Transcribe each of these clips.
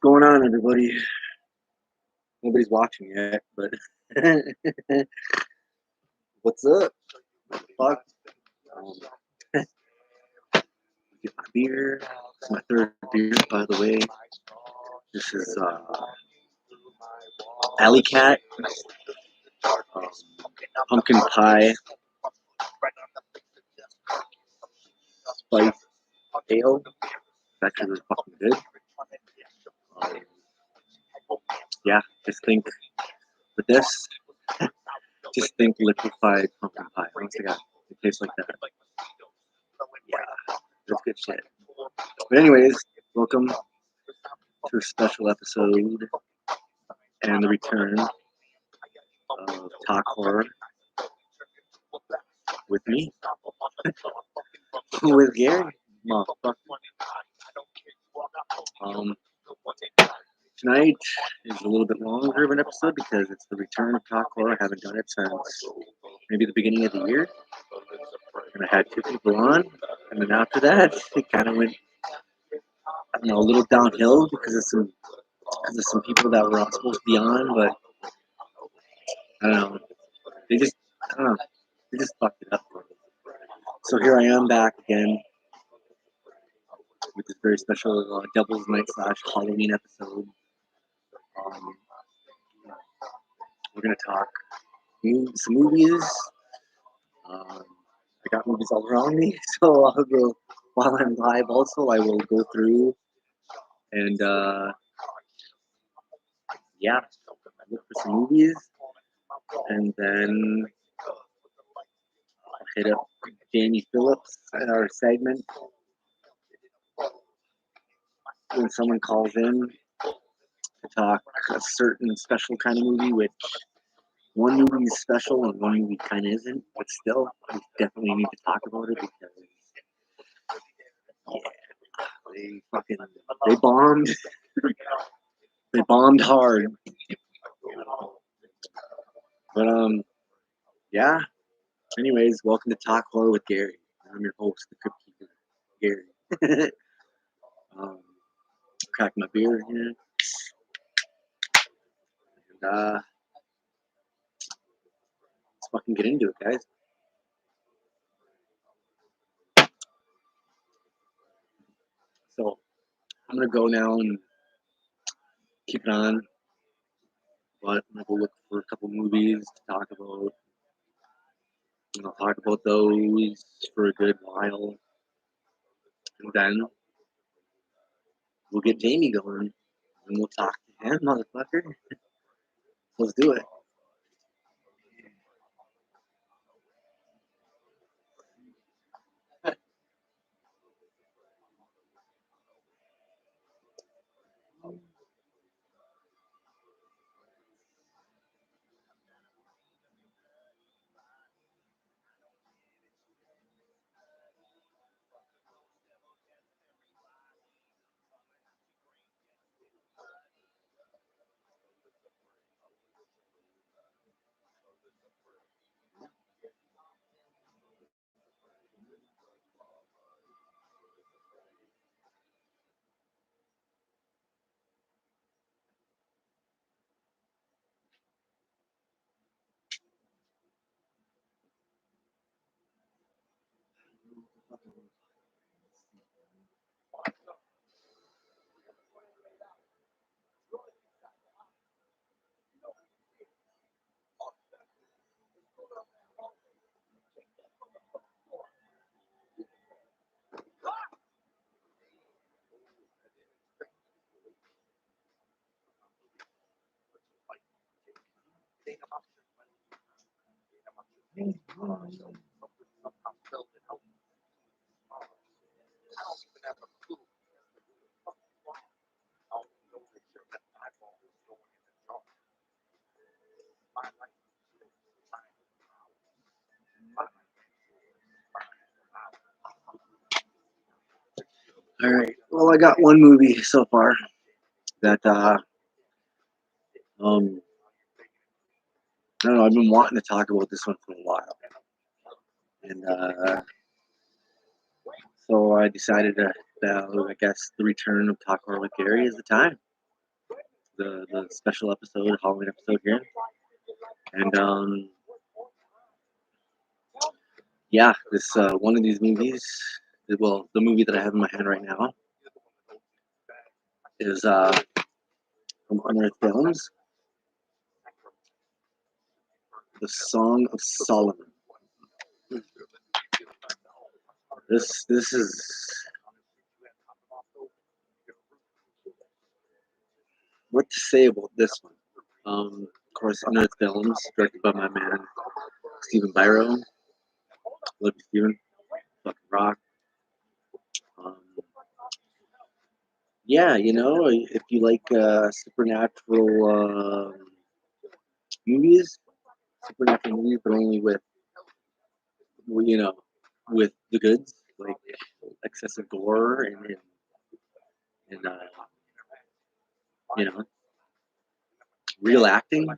Going on, everybody? Nobody's watching yet, but what's up? Fuck. Um, get my beer. It's my third beer, by the way. This is Alley Cat, um, pumpkin pie, spice ale. It's actually really fucking good. Um, yeah, just think with this, just think liquefied pumpkin pie. Once again, it tastes like that. Yeah, that's good shit. But anyways, welcome to a special episode and the return of Talk Horror with me, with Gary. Motherfucker. Um, Tonight is a little bit longer of an episode because it's the return of Talk Horror. I haven't done it since maybe the beginning of the year. And I had two people on, and then after that, it kind of went, I don't know, a little downhill because of some people that were not supposed to be on, but I don't know. I don't know, they just fucked it up. So here I am back again with this very special Devil's Night / Halloween episode. We're gonna talk some movies. I got movies all around me, so I'll go while I'm live. Also, I will go through and yeah, look for some movies, and then hit up JAMIE Phillips in our segment when someone calls in to talk a certain special kind of movie, which one movie is special and one movie kind of isn't, but still, we definitely need to talk about it because yeah, they bombed. They bombed hard. But yeah. Anyways, welcome to Talk Horror with Gary. I'm your host, the Crypt Keeper, Gary. Crack my beer here. And let's fucking get into it, guys. So I'm gonna go now and keep it on. But I'm gonna go look for a couple movies to talk about. And I'll talk about those for a good while. And then we'll get Jamie going. And we'll talk to him, motherfucker. Let's do it. All right. Well, I got one movie so far that I don't know. I've been wanting to talk about this one for a while, and so I decided to. I guess the return of Talk Horror with Gary is the time. the special episode, Halloween episode here, and yeah, this one of these movies, well, the movie that I have in my hand right now is from Unearthed Films, The Song of Solomon. This is what to say about this one. Of course, Unearthed Films, directed by my man Stephen Byro. Love you, Steven. Fucking rock. Um, yeah, you know, if you like supernatural movies, supernatural movies, but only with, you know, with the goods, like excessive gore and you know, real acting.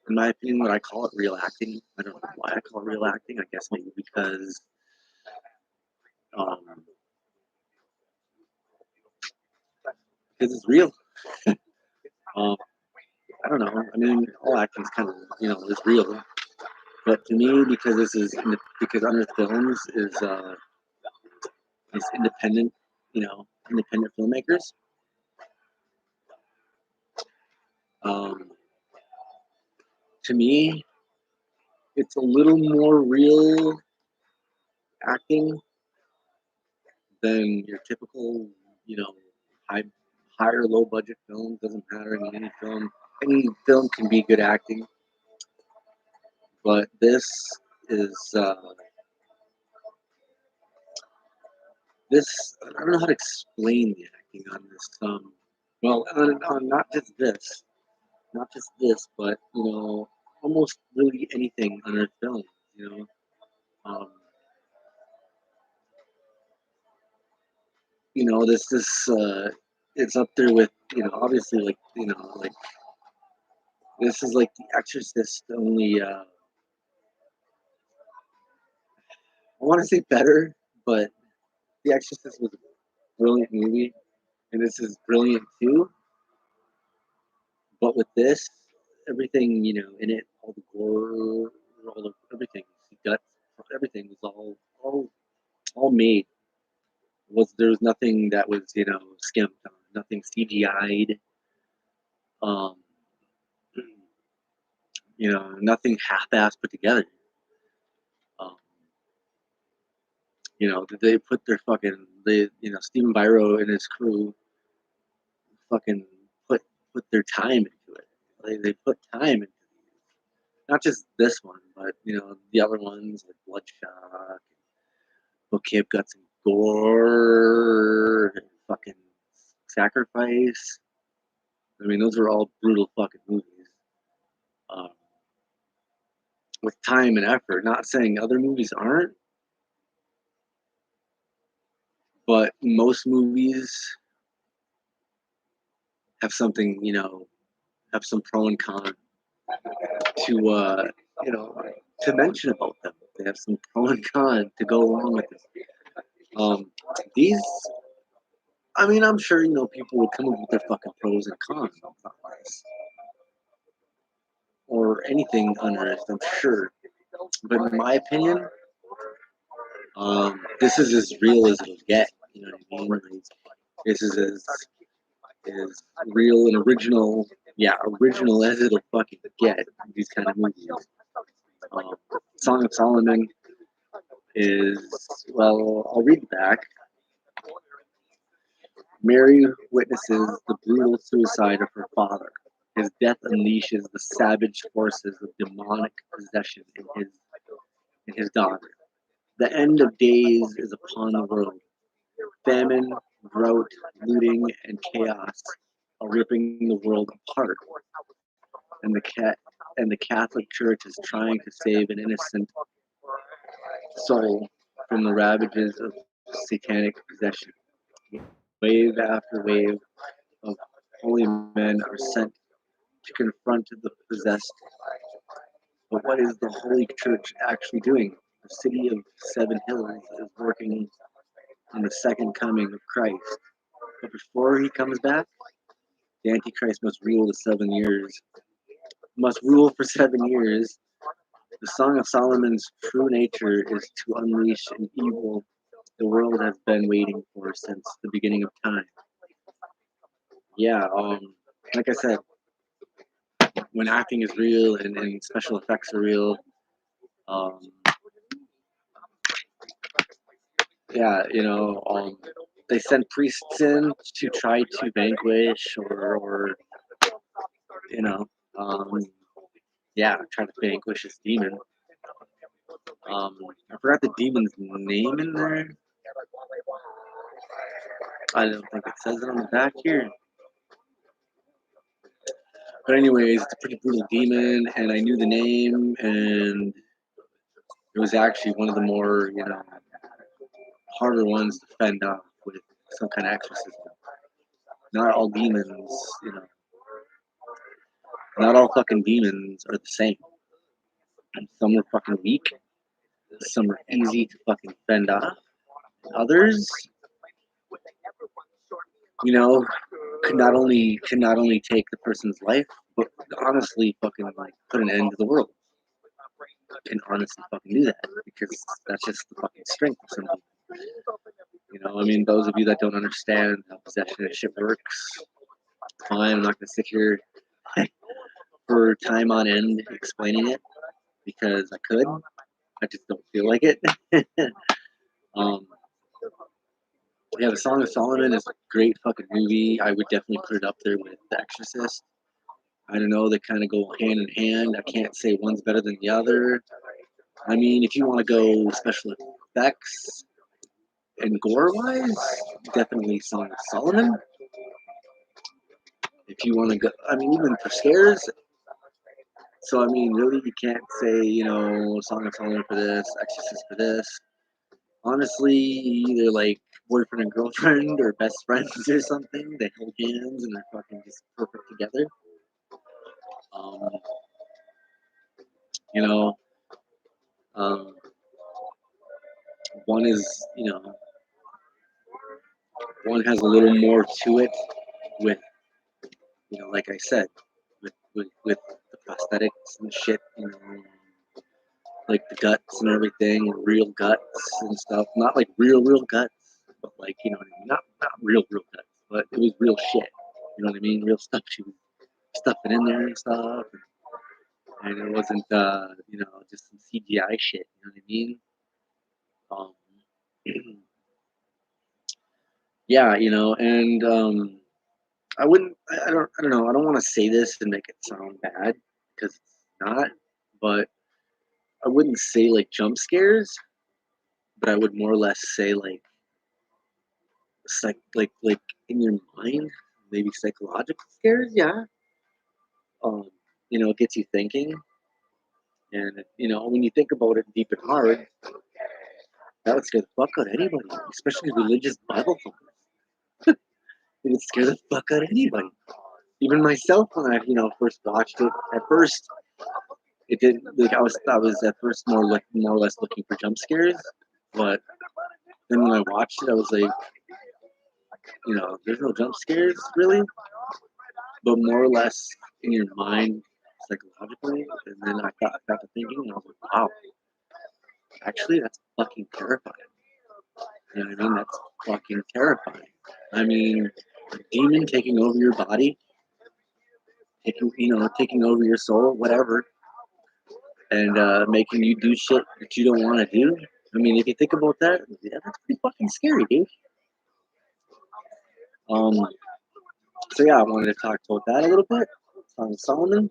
In my opinion, what I call it real acting. I don't know why I call it real acting. I guess maybe because um, it's real. Um, I don't know. I mean, all acting is kind of is real, but to me, because because Unearthed Films is independent, independent filmmakers. Um, to me, it's a little more real acting than your typical, you know, high, high or low budget film. Doesn't matter. I mean, any film can be good acting, but this is this. I don't know how to explain the acting on this. Well, on not just this, but almost really anything on Earth film. You know, um, it's up there with obviously like this is like The Exorcist only. I want to say better, but The Exorcist was a brilliant movie, and this is brilliant too. But with this, everything in it, all the gore, everything, the guts, everything was all made. There was nothing that was skimped on, nothing CGI'd, um, nothing half-assed put together. Um, they put their Stephen Byro and his crew fucking put their time into it. They put time into not just this one, but the other ones like Bloodshot, Bouquet of Guts and Gore, and fucking Sacrifice. I mean, those are all brutal fucking movies. Um, with time and effort. Not saying other movies aren't, but most movies have something, have some pro and con to you know to mention about them. They have some pro and con to go along with it. These, I mean, I'm sure people would come up with their fucking pros and cons about this or anything unearthed. I'm sure, but in my opinion, this is as real as it'll get. You know what I mean? Like, this is as real and original, yeah, original as it'll fucking get. These kind of movies. Song of Solomon is, well, I'll read it back. Mary witnesses the brutal suicide of her father. His death unleashes the savage forces of demonic possession in his daughter. The end of days is upon the world. Famine, drought, looting, and chaos are ripping the world apart. And the Catholic Church is trying to save an innocent soul from the ravages of satanic possession. Wave after wave of holy men are sent to confront the possessed. But what is the Holy Church actually doing? The city of Seven Hills is working on the second coming of Christ. But before he comes back, The Antichrist must rule the 7 years. Must rule for 7 years. The Song of Solomon's true nature is to unleash an evil the world has been waiting for since the beginning of time. Yeah, like I said, when acting is real and special effects are real, um, yeah, they send priests in to try to vanquish or you know, um, yeah, try to vanquish this demon. I forgot the demon's name in there. I don't think it says it on the back here. But anyways, it's a pretty brutal demon, and I knew the name, and it was actually one of the more, harder ones to fend off with some kind of exorcism. Not all demons, not all fucking demons are the same. Some are fucking weak, some are easy to fucking fend off. Others, could not only take the person's life, but honestly fucking like put an end to the world. Can honestly fucking do that because that's just the fucking strength of somebody. I mean, those of you that don't understand how possession and shit works, fine. I'm not gonna sit here for time on end explaining it because I could. I just don't feel like it. um, yeah, the Song of Solomon is a great fucking movie. I would definitely put it up there with The Exorcist. I don't know, they kind of go hand in hand. I can't say one's better than the other. I mean, if you want to go special effects and gore wise, definitely Song of Solomon. If you want to go, I mean, even for scares. So, I mean, really, you can't say, Song of Solomon for this, Exorcist for this. Honestly, either like boyfriend and girlfriend or best friends or something. They hold hands and they're fucking just perfect together. Um, you know, um, one is, one has a little more to it with, like I said, with the prosthetics and shit, like the guts and everything, real guts and stuff. Not like real guts, but like, what I mean? Not real guts, but it was real shit. You know what I mean? Real stuff she was stuffing in there and stuff. And it wasn't, just some CGI shit. You know what I mean? Yeah, and I don't know. I don't want to say this and make it sound bad because it's not, but I wouldn't say like jump scares, but I would more or less say like like in your mind, maybe psychological scares. Yeah, um, it gets you thinking, and when you think about it deep and hard, that would scare the fuck out of anybody, especially religious Bible thumpers. It would scare the fuck out of anybody. Even myself when I first watched it. At first, it didn't like I was at first more or less looking for jump scares, but then when I watched it, I was like, there's no jump scares really, but more or less in your mind psychologically. And then I got to thinking, and I was like, wow, actually that's fucking terrifying. You know what I mean? That's fucking terrifying. I mean, a demon taking over your body, taking over your soul, whatever, and making you do shit that you don't want to do. I mean, if you think about that, yeah, that's pretty fucking scary, dude. Um, so yeah, I wanted to talk about that a little bit. Song of Solomon,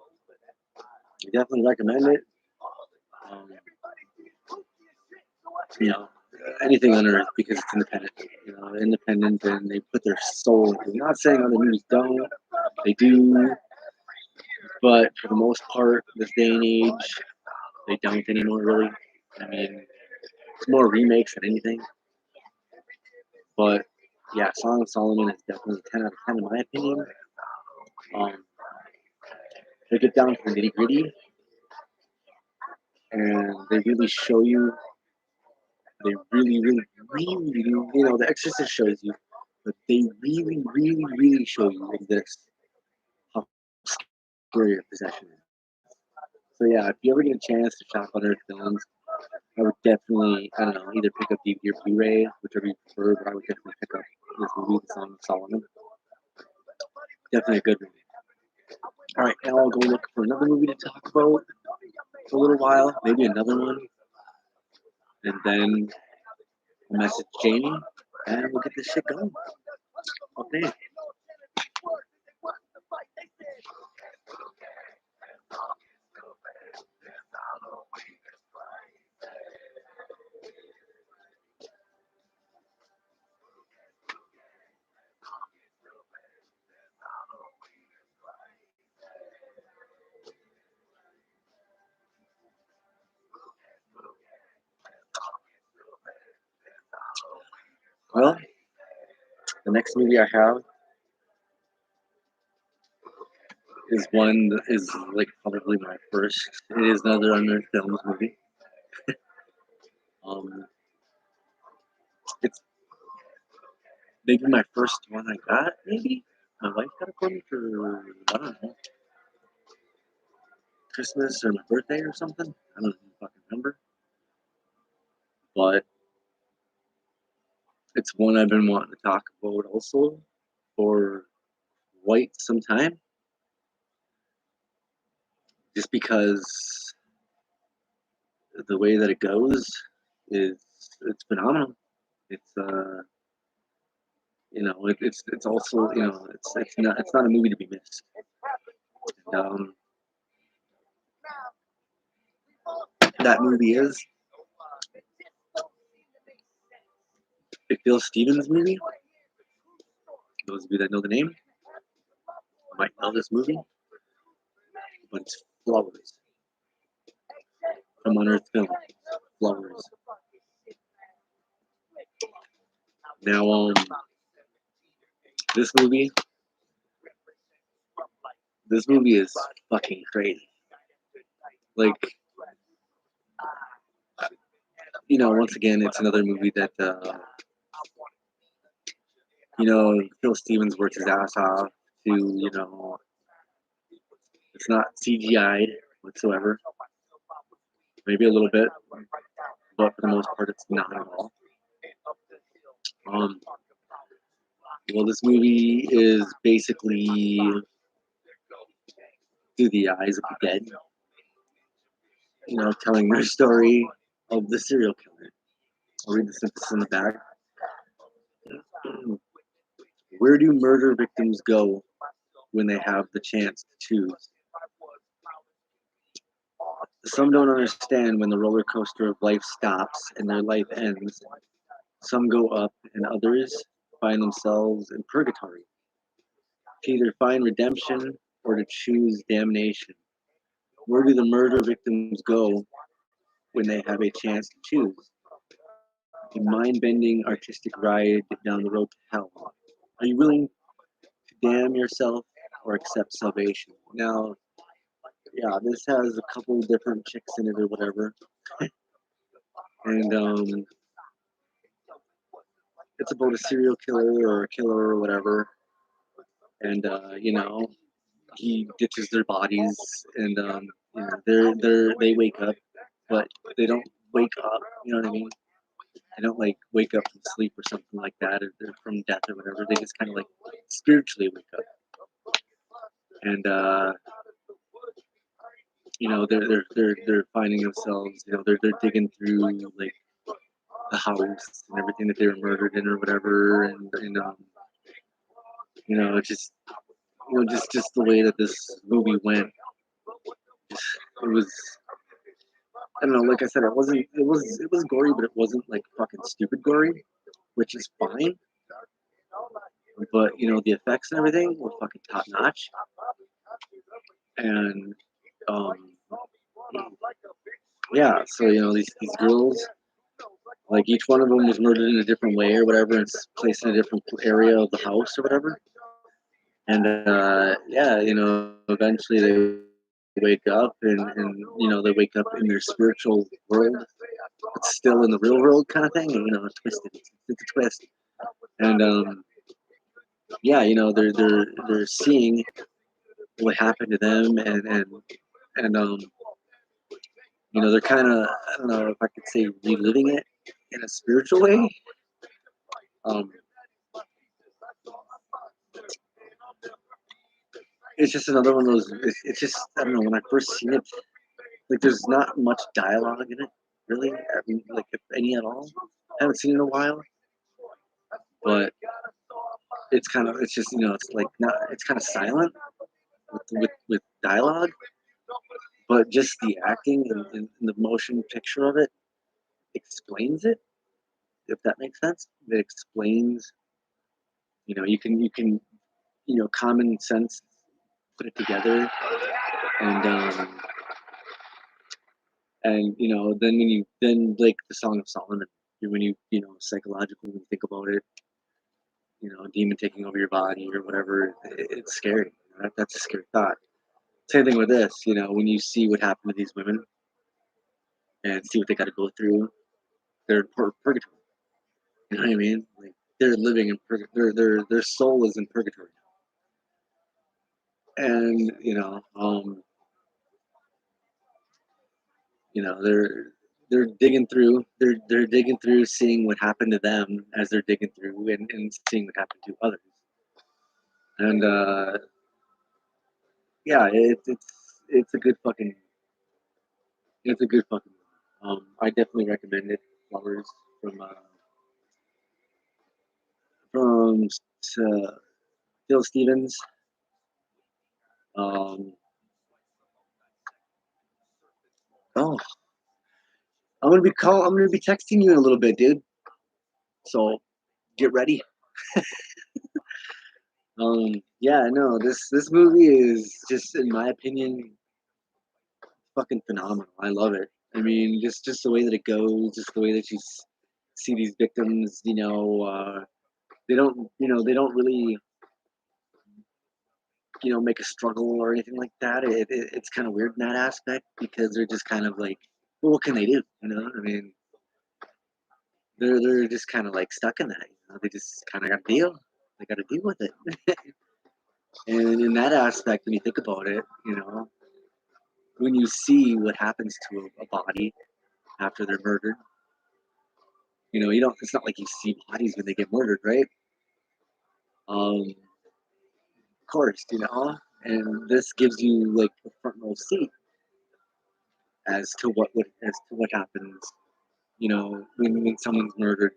I definitely recommend it. Um, you know, anything on Earth because it's independent. Independent, and they put their soul into it. I'm not saying other movies don't, they do, but for the most part, this day and age, they don't anymore, really. I mean, it's more remakes than anything. But yeah, Song of Solomon is definitely 10 out of 10 in my opinion. They get down to the nitty gritty, and they really show you. They really, The Exorcist shows you, but they really, really, really show you this. where your possession is. So yeah, if you ever get a chance to shop on Earth Films, I would definitely, I don't know, either pick up DVD or Blu-ray, whichever you prefer, but I would definitely pick up this movie, The Song of Solomon. Definitely a good movie. Alright, now I'll go look for another movie to talk about for a little while, maybe another one, and then I'll message Jamie, and we'll get this shit going. Okay. Well, the next movie I have is one that is like probably my first. It is another Unearthed Films movie. It's maybe my first one I got. Maybe my wife got it for me for, I don't know, Christmas or my birthday or something. I don't even fucking remember. But it's one I've been wanting to talk about also for quite some time. Just because the way that it goes is it's phenomenal. It's it's also it's not a movie to be missed. And, that movie is a Phil Stevens movie. Those of you that know the name might know this movie, but it's Flowers from Unearthed Film. Flowers. Now, this movie is fucking crazy. Like, once again, it's another movie that, Phil Stevens works his ass off to, it's not CGI'd whatsoever. Maybe a little bit, but for the most part, it's not at all. Well, this movie is basically through the eyes of the dead, telling their story of the serial killer. I'll read the synopsis on the back. Where do murder victims go when they have the chance to choose? Some don't understand when the roller coaster of life stops and their life ends. Some go up and others find themselves in purgatory, to either find redemption or to choose damnation. Where do the murder victims go when they have a chance to choose? A mind-bending artistic ride down the road to hell. Are you willing to damn yourself or accept salvation? Now, yeah, this has a couple different chicks in it or whatever. And it's about a serial killer or a killer or whatever. And he ditches their bodies, and they wake up, but they don't wake up. You know what I mean? They don't like wake up from sleep or something like that, or they're from death or whatever. They just kind of like spiritually wake up, and they're finding themselves. They're digging through like the house and everything that they were murdered in or whatever, and just just the way that this movie went. It was, I don't know, like I said, it was gory, but it wasn't like fucking stupid gory, which is fine. But the effects and everything were fucking top notch. And yeah, so these girls, like each one of them was murdered in a different way or whatever, and it's placed in a different area of the house or whatever. And yeah, eventually they wake up, and they wake up in their spiritual world, but still in the real world kind of thing. And twisted. It's a twist. And yeah, they're seeing what happened to them, and they're kind of, I don't know if I could say, reliving it in a spiritual way. Um, it's just another one of those. It's just, I don't know. When I first seen it, like, there's not much dialogue in it, really. I mean, like, if any at all. I haven't seen it in a while, but it's just, it's like not, it's kind of silent with dialogue, but just the acting and the motion picture of it explains it. If that makes sense, it explains. You can common sense put it together, and then then like the Song of Solomon, when psychologically, when you think about it, a demon taking over your body or whatever, it's scary. That's a scary thought. Same thing with this, when you see what happened to these women and see what they got to go through, they're in purgatory. You know what I mean? Like, they're living in purgatory. Their soul is in purgatory, and they're digging through. They're digging through, seeing what happened to them as they're digging through, and seeing what happened to others. And yeah, it's a good fucking it's a good fucking movie. I definitely recommend it. Flowers from from uh, Phil Stevens. Um, oh, I'm gonna be texting you in a little bit, dude. So get ready. Yeah, no, this movie is just, in my opinion, fucking phenomenal. I love it. I mean, just the way that it goes, just the way that you see these victims. They don't really, make a struggle or anything like that. It's kind of weird in that aspect, because they're just kind of like, well, what can they do? I mean, they're just kind of like stuck in that. They just kind of got to deal. They got to deal with it. And in that aspect, when you think about it, when you see what happens to a body after they're murdered, you don't. It's not like you see bodies when they get murdered, right? Of course, and this gives you like a front row seat as to what happens, when someone's murdered.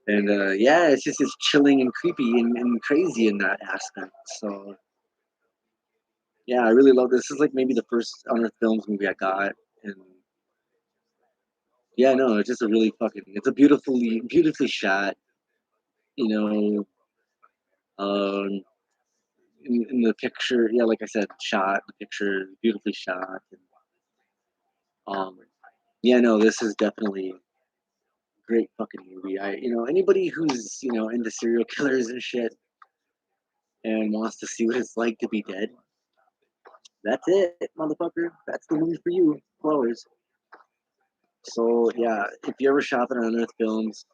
And yeah, it's chilling and creepy and crazy in that aspect. So yeah, I really love this. This is like maybe the first Unearthed Films movie I got, and yeah, no, it's just a really fucking. It's a beautifully shot. You know, um, in the picture, yeah, like I said, shot the picture beautifully shot. And, yeah, no, this is definitely a great fucking movie. Anybody who's into serial killers and shit and wants to see what it's like to be dead, that's it, motherfucker. That's the movie for you, Flowers. So yeah, if you're ever shopping on Unearthed Films,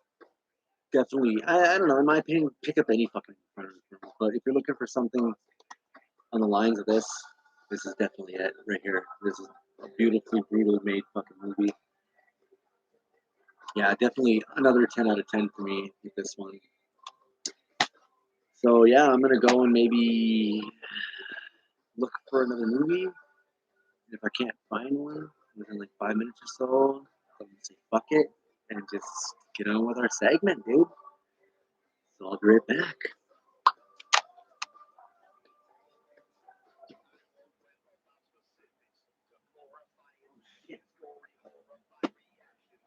definitely. I don't know. In my opinion, pick up any fucking Unearthed Films. But if you're looking for something on the lines of this is definitely it right here. This is a beautifully, brutally made fucking movie. Yeah, definitely another 10 out of 10 for me with this one. So yeah, I'm gonna go and maybe look for another movie. If I can't find one within like 5 minutes or so, I'm gonna say fuck it and just get on with our segment, dude. So I'll be right back.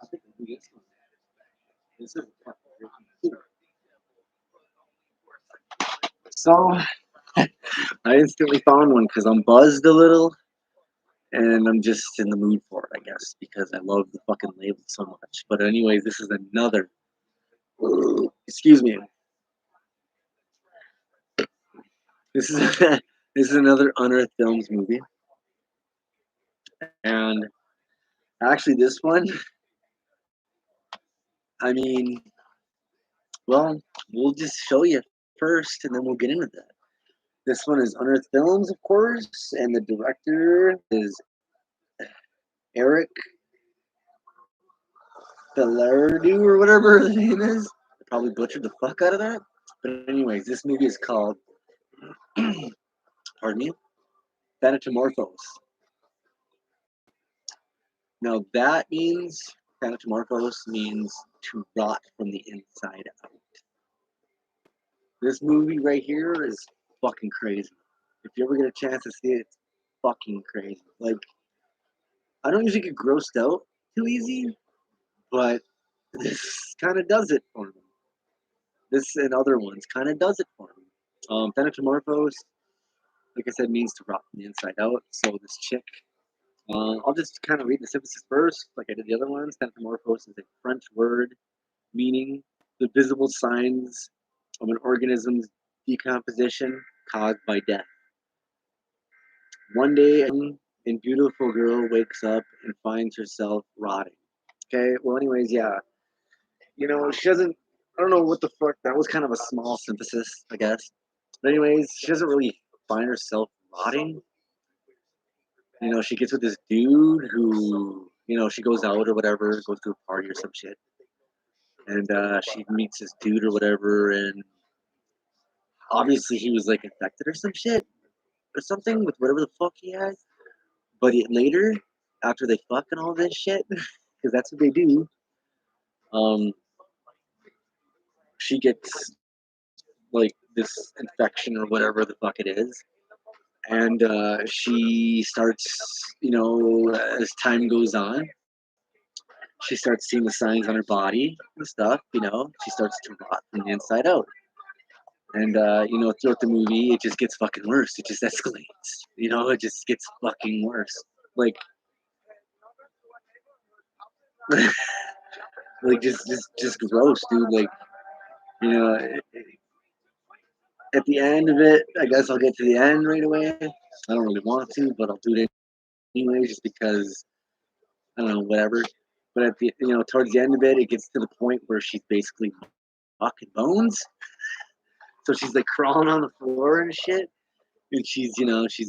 I think I'll do this one. This is so I instantly found one because I'm buzzed a little and I'm just in the mood for it, I guess, because I love the fucking label so much. But anyways, this is another. Excuse me. This is this is another Unearthed Films movie, and actually, this one, I mean, well, we'll just show you first, and then we'll get into that. This one is Unearthed Films, of course, and the director is Eric Falardeau or whatever the name is. I probably butchered the fuck out of that. But anyways, this movie is called, pardon me, Thanatomorphos. Now that means, Thanatomorphos means to rot from the inside out. This movie right here is fucking crazy. If you ever get a chance to see it, it's fucking crazy. Like, I don't usually get grossed out too easy, but this kind of does it for me. This and other ones kind of does it for me. Thanatomorphos, like I said, means to rot from the inside out. So this chick, I'll just kind of read the synopsis first, like I did the other ones. Thanatomorphos is a French word meaning the visible signs of an organism's decomposition caused by death. One day, a beautiful girl wakes up and finds herself rotting. Okay, well, anyways, yeah. She doesn't, I don't know what the fuck, that was kind of a small synthesis, I guess. But, anyways, she doesn't really find herself rotting. She gets with this dude who, she goes out or whatever, goes to a party or some shit. And she meets this dude or whatever, and obviously he was like infected or some shit or something with whatever the fuck he has. But later, after they fuck and all this shit, because that's what they do, um, she gets like this infection or whatever the fuck it is, and she starts, as time goes on, she starts seeing the signs on her body and stuff. She starts to rot from the inside out. And throughout the movie, it just gets fucking worse. It just escalates. It just gets fucking worse. Like, like just gross, dude. Like, you know, at the end of it, I guess I'll get to the end right away. I don't really want to, but I'll do it anyway, just because I don't know, whatever. But at the towards the end of it, it gets to the point where she's basically fucking bones. So she's like crawling on the floor and shit, and she's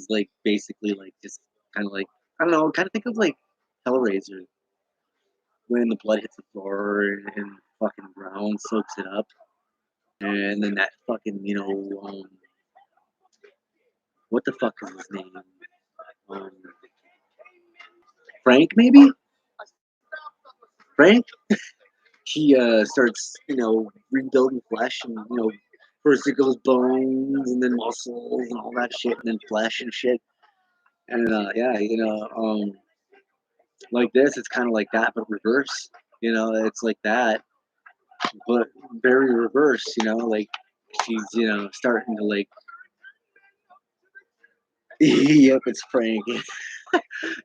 like basically like just kind of like, I don't know, kind of think of like Hellraiser when the blood hits the floor and fucking ground soaks it up, and then that fucking what the fuck is his name? Um, Frank, maybe. Frank. He starts rebuilding flesh, and first it goes bones and then muscles and all that shit, and then flesh and shit. And yeah, like this, it's kind of like that, but reverse. It's like that, but very reverse. Like she's starting to like. Yep, it's Frank.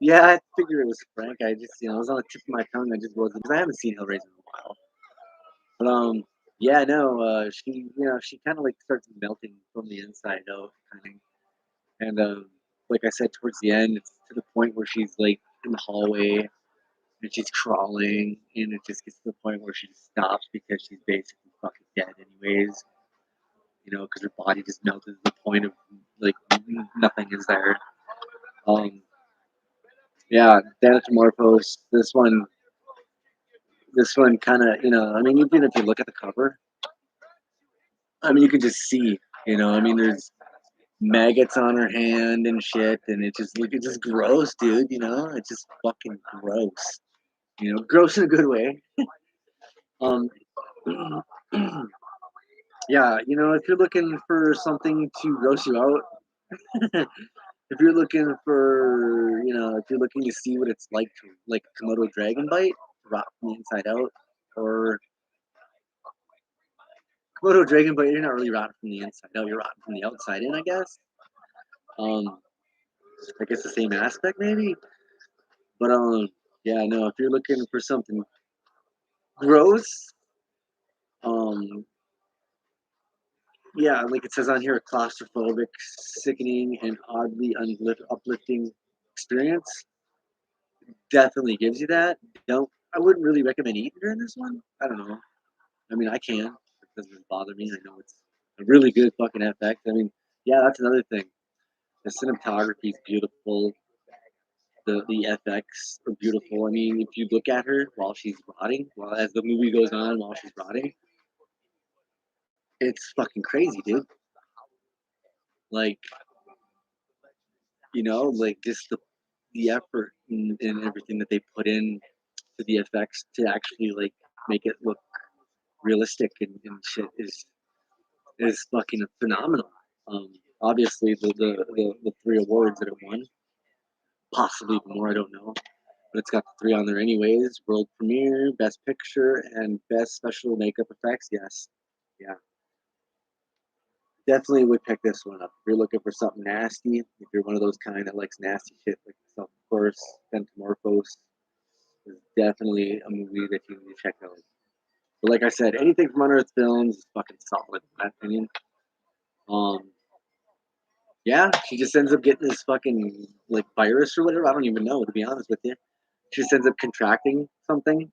Yeah, I figured it was Frank. I just it was on the tip of my tongue. I just wasn't, because I haven't seen Hellraiser in a while. But yeah, no, she kind of like starts melting from the inside out, kind of. And like I said, towards the end, it's to the point where she's like in the hallway and she's crawling, and it just gets to the point where she just stops because she's basically fucking dead, anyways. Because her body just melted to the point of like nothing is there. Um, yeah, Thanatomorphos. This one kind of, I mean, even if you look at the cover, I mean, you can just see, I mean, there's maggots on her hand and shit, and it's just gross, dude. It's just fucking gross. Gross in a good way. Um, yeah, if you're looking for something to gross you out, if you're looking for, if you're looking to see what it's like to like Komodo dragon bite, rot from the inside out, or Komodo dragon bite, you're not really rotting from the inside out, you're rotting from the outside in, I guess. Um, I guess the same aspect maybe, but yeah, no. If you're looking for something gross, um, yeah, like it says on here, a claustrophobic, sickening, and oddly uplifting experience. Definitely gives you that. Don't. I wouldn't really recommend eating during this one. I don't know. I mean, I can. It doesn't bother me. I know it's a really good fucking effect. I mean, Yeah, that's another thing. The cinematography is beautiful. The FX are beautiful. I mean, if you look at her while she's rotting, while as the movie goes on, while she's rotting, it's fucking crazy, dude. Like, like just the effort and everything that they put in to the effects to actually like make it look realistic and shit is fucking phenomenal. Um, Obviously the three awards that it won, possibly more, I don't know, but it's got the three on there anyways. World premiere, best picture, and best special makeup effects. Yes, yeah, definitely would pick this one up if you're looking for something nasty. If you're one of those kind that likes nasty shit like myself, of course, Pentamorphos is definitely a movie that you need to check out. But like I said, anything from Unearthed Films is fucking solid in my opinion. Um, yeah, she just ends up getting this fucking like virus or whatever. I don't even know, to be honest with you. She just ends up contracting something,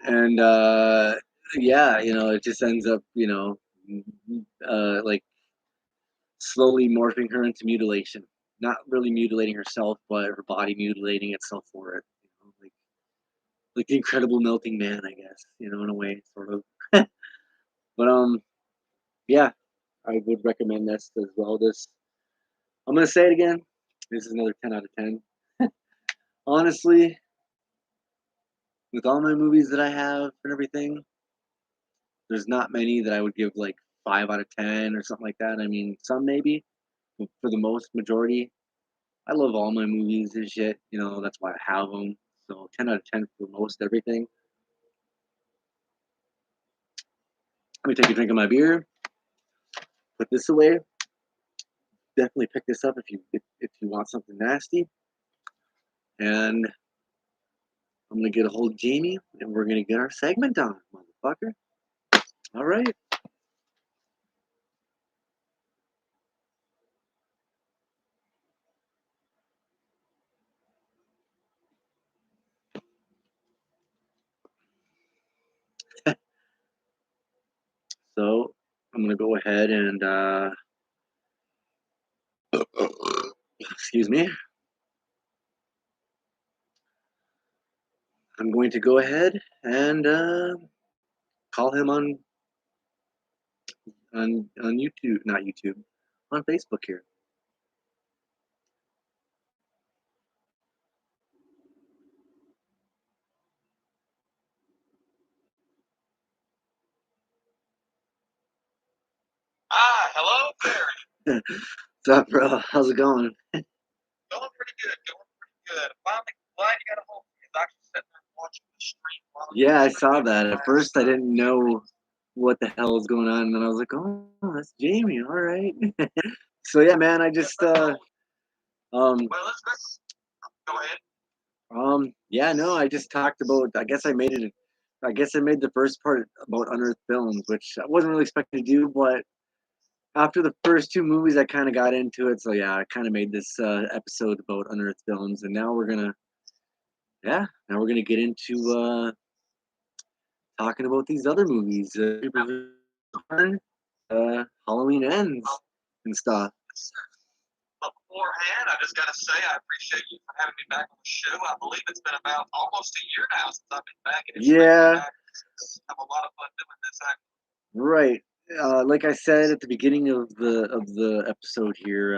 and yeah, it just ends up, like slowly morphing her into mutilation. Not really mutilating herself, but her body mutilating itself for it. Like the Incredible Melting Man, I guess. In a way, sort of. But yeah, I would recommend this as well. I'm gonna say it again. This is another 10 out of 10. Honestly, with all my movies that I have and everything, there's not many that I would give like 5 out of 10 or something like that. I mean, some maybe, but for the most majority, I love all my movies and shit. That's why I have them. So 10 out of 10 for most everything. Let me take a drink of my beer. Put this away. Definitely pick this up if you want something nasty. And I'm gonna get a hold of Jamie, and we're gonna get our segment done, motherfucker. All right. So I'm gonna go ahead and excuse me. I'm going to go ahead and call him on YouTube, not YouTube, on Facebook here. Hello there. What's up, bro? How's it going? Going pretty good. Going pretty good. Finally glad you got a hold of me. I was actually sitting there watching the stream. Yeah, I saw that. At first, I didn't know what the hell was going on, and then I was like, "Oh, that's Jamie. All right." So yeah, man, I just um Well, let's go ahead. yeah, no, I just talked about. I guess I made it. I guess I made the first part about Unearthed Films, which I wasn't really expecting to do, but after the first two movies, I kind of got into it. So yeah, I kind of made this episode about Unearthed Films, and now we're gonna get into talking about these other movies, Halloween Ends and stuff. But beforehand, I just got to say I appreciate you for having me back on the show. I believe it's been about almost a year now since I've been back, and it's Yeah, have a lot of fun doing this. right. Like I said at the beginning of the episode here,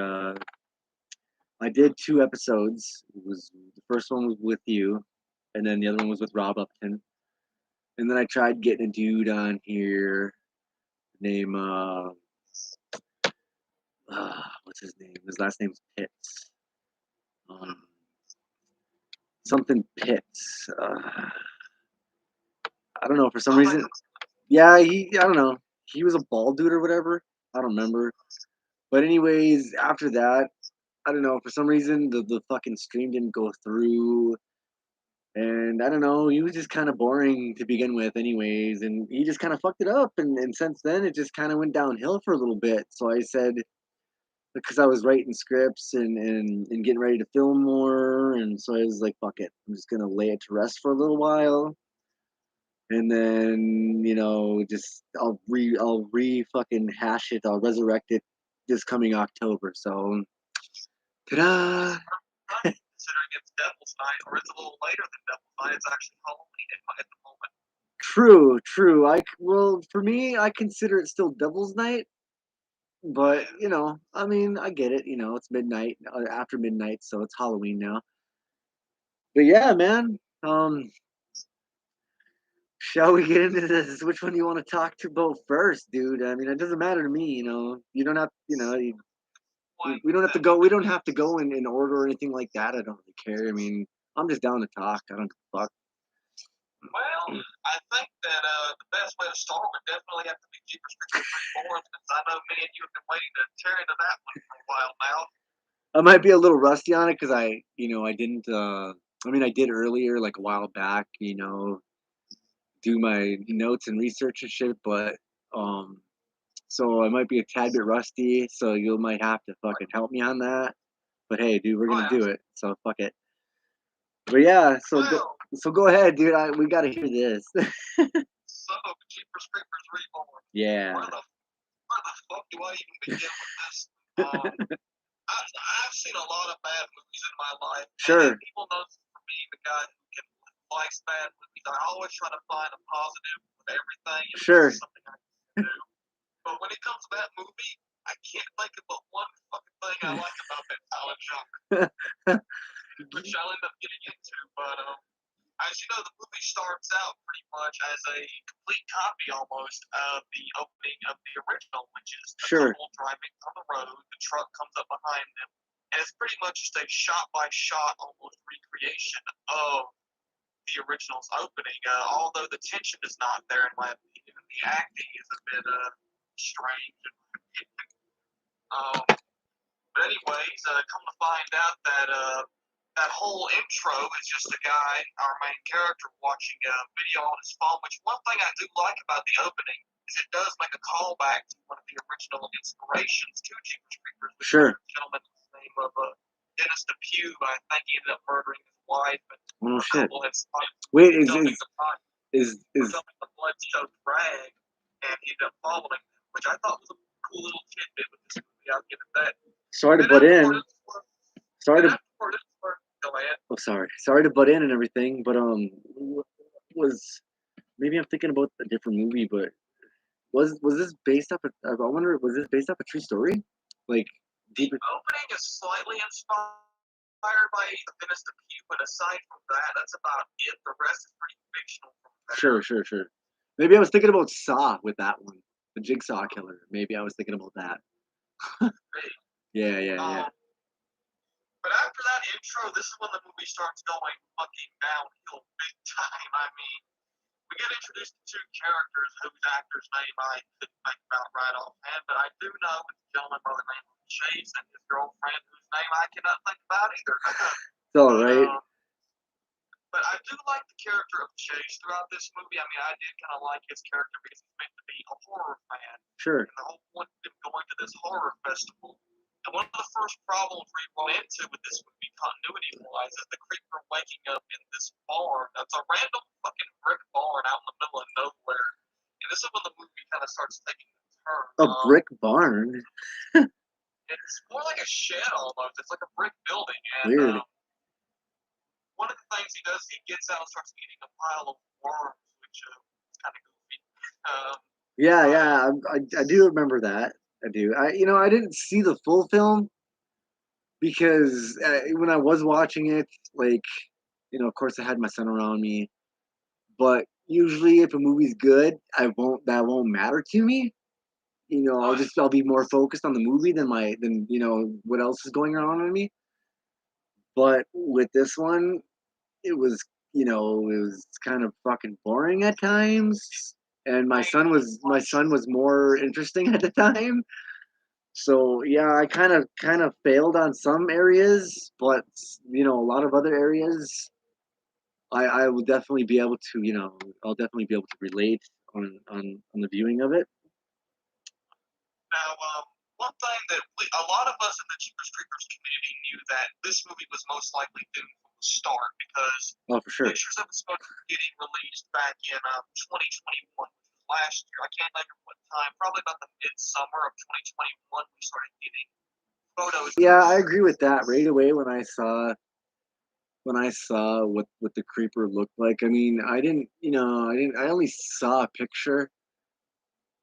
I did two episodes. It was the first one was with you, and then the other one was with Rob Upton. And then I tried getting a dude on here named what's his name? His last name's Pitts. Um, something Pitts. I don't know for some reason. Yeah, I don't know. He was a bald dude or whatever. I don't remember. But anyways, after that, I don't know. For some reason, the fucking stream didn't go through, and I don't know. He was just kind of boring to begin with, anyways, and he just kind of fucked it up. And since then, it just kind of went downhill for a little bit. So I said, because I was writing scripts and getting ready to film more, and so I was like, fuck it, I'm just gonna lay it to rest for a little while, and then just I'll re fucking hash it, I'll resurrect it this coming October. So, ta-da! Considering it's Devil's Night, or it's a little later than Devil's Night, it's actually Halloween at the moment. True. Well, for me, I consider it still Devil's Night. But I mean, I get it. It's midnight, after midnight, so it's Halloween now. But yeah, man. Shall we get into this? Which one do you want to talk to about first, dude? I mean, it doesn't matter to me. You don't have. We don't have to go. We don't have to go in order or anything like that. I don't really care. I mean, I'm just down to talk. I don't give a fuck. Well, I think that the best way to start would definitely have to be Jeepers Creepers Reborn, since I know me and you have been waiting to tear into that one for a while now. I might be a little rusty on it because I didn't. I mean, I did earlier, like a while back. Do my notes and research and shit, but so I might be a tad bit rusty. So you might have to fucking help me on that. But hey, dude, we're gonna do it. So fuck it. But yeah, so go ahead, dude. We gotta hear this. So, Jeepers Creepers Reborn. Yeah. Where the fuck do I even begin with this? I've seen a lot of bad movies in my life. Sure. And people know for me, the guy who can likes bad movies. I always try to find a positive with everything. Sure. Something I can do. But when it comes to that movie, I can't think of but one fucking thing I like about that pile of junk. Which I'll end up getting into. But as you know, the movie starts out pretty much as a complete copy almost of the opening of the original, which is a couple driving on the road, the truck comes up behind them, and it's pretty much just a shot-by-shot almost recreation of the original's opening, although the tension is not there in my opinion, and the acting is a bit strange in my opinion. But anyways, come to find out that that whole intro is just a guy, our main character, watching a video on his phone, which one thing I do like about the opening is it does make a callback to one of the original inspirations to Jeepers Creepers, which is a gentleman by the name of Dennis Depew. I think he ended up murdering his wife and oh shit. Wait, is the blood-soaked rag, and he ended up following them, which I thought was a cool little tidbit with this movie. I'll give it that. Sorry to butt in. Sorry to butt in and everything, but maybe I'm thinking about a different movie, but was this based off? I wonder, was this based off a true story? Like the opening is slightly inspired by Dennis Depew, but aside from that, that's about it. The rest is pretty fictional. Sure. Maybe I was thinking about Saw with that one, the Jigsaw Killer. Maybe I was thinking about that. Yeah. But after that intro, this is when the movie starts going fucking downhill big time. I mean, we get introduced to two characters whose actor's name I couldn't think about right offhand, but I do know it's a gentleman by the name of Chase and his girlfriend whose name I cannot think about either. It's all right. But I do like the character of Chase throughout this movie. I mean, I did kind of like his character because he's meant to be a horror fan. Sure. And the whole point of him going to this horror festival. And one of the first problems we run into with this movie, continuity-wise, is the creeper waking up in this barn. That's a random fucking brick barn out in the middle of nowhere. And this is when the movie kind of starts taking a turn. A brick barn? It's more like a shed almost. It's like a brick building. And weird. One of the things he does, he gets out and starts eating a pile of worms, which is kind of goofy. Yeah, I do remember that. I do. I didn't see the full film because when I was watching it, like, of course I had my son around me, but usually if a movie's good, that won't matter to me. I'll be more focused on the movie than what else is going on with me. But with this one, it was kind of fucking boring at times, and my son was more interesting at the time. So yeah, I kind of failed on some areas, but a lot of other areas, I will definitely be able to I'll definitely be able to relate on the viewing of it. Now, one thing that a lot of us in the Jeepers Creepers community knew that this movie was most likely doomed from the start because for sure. pictures of the smoke getting released back in 2021, which was last year. I can't think of what time. Probably about the midsummer of 2021, we started getting photos. Yeah, I agree with that. Right away when I saw what the creeper looked like. I mean, I only saw a picture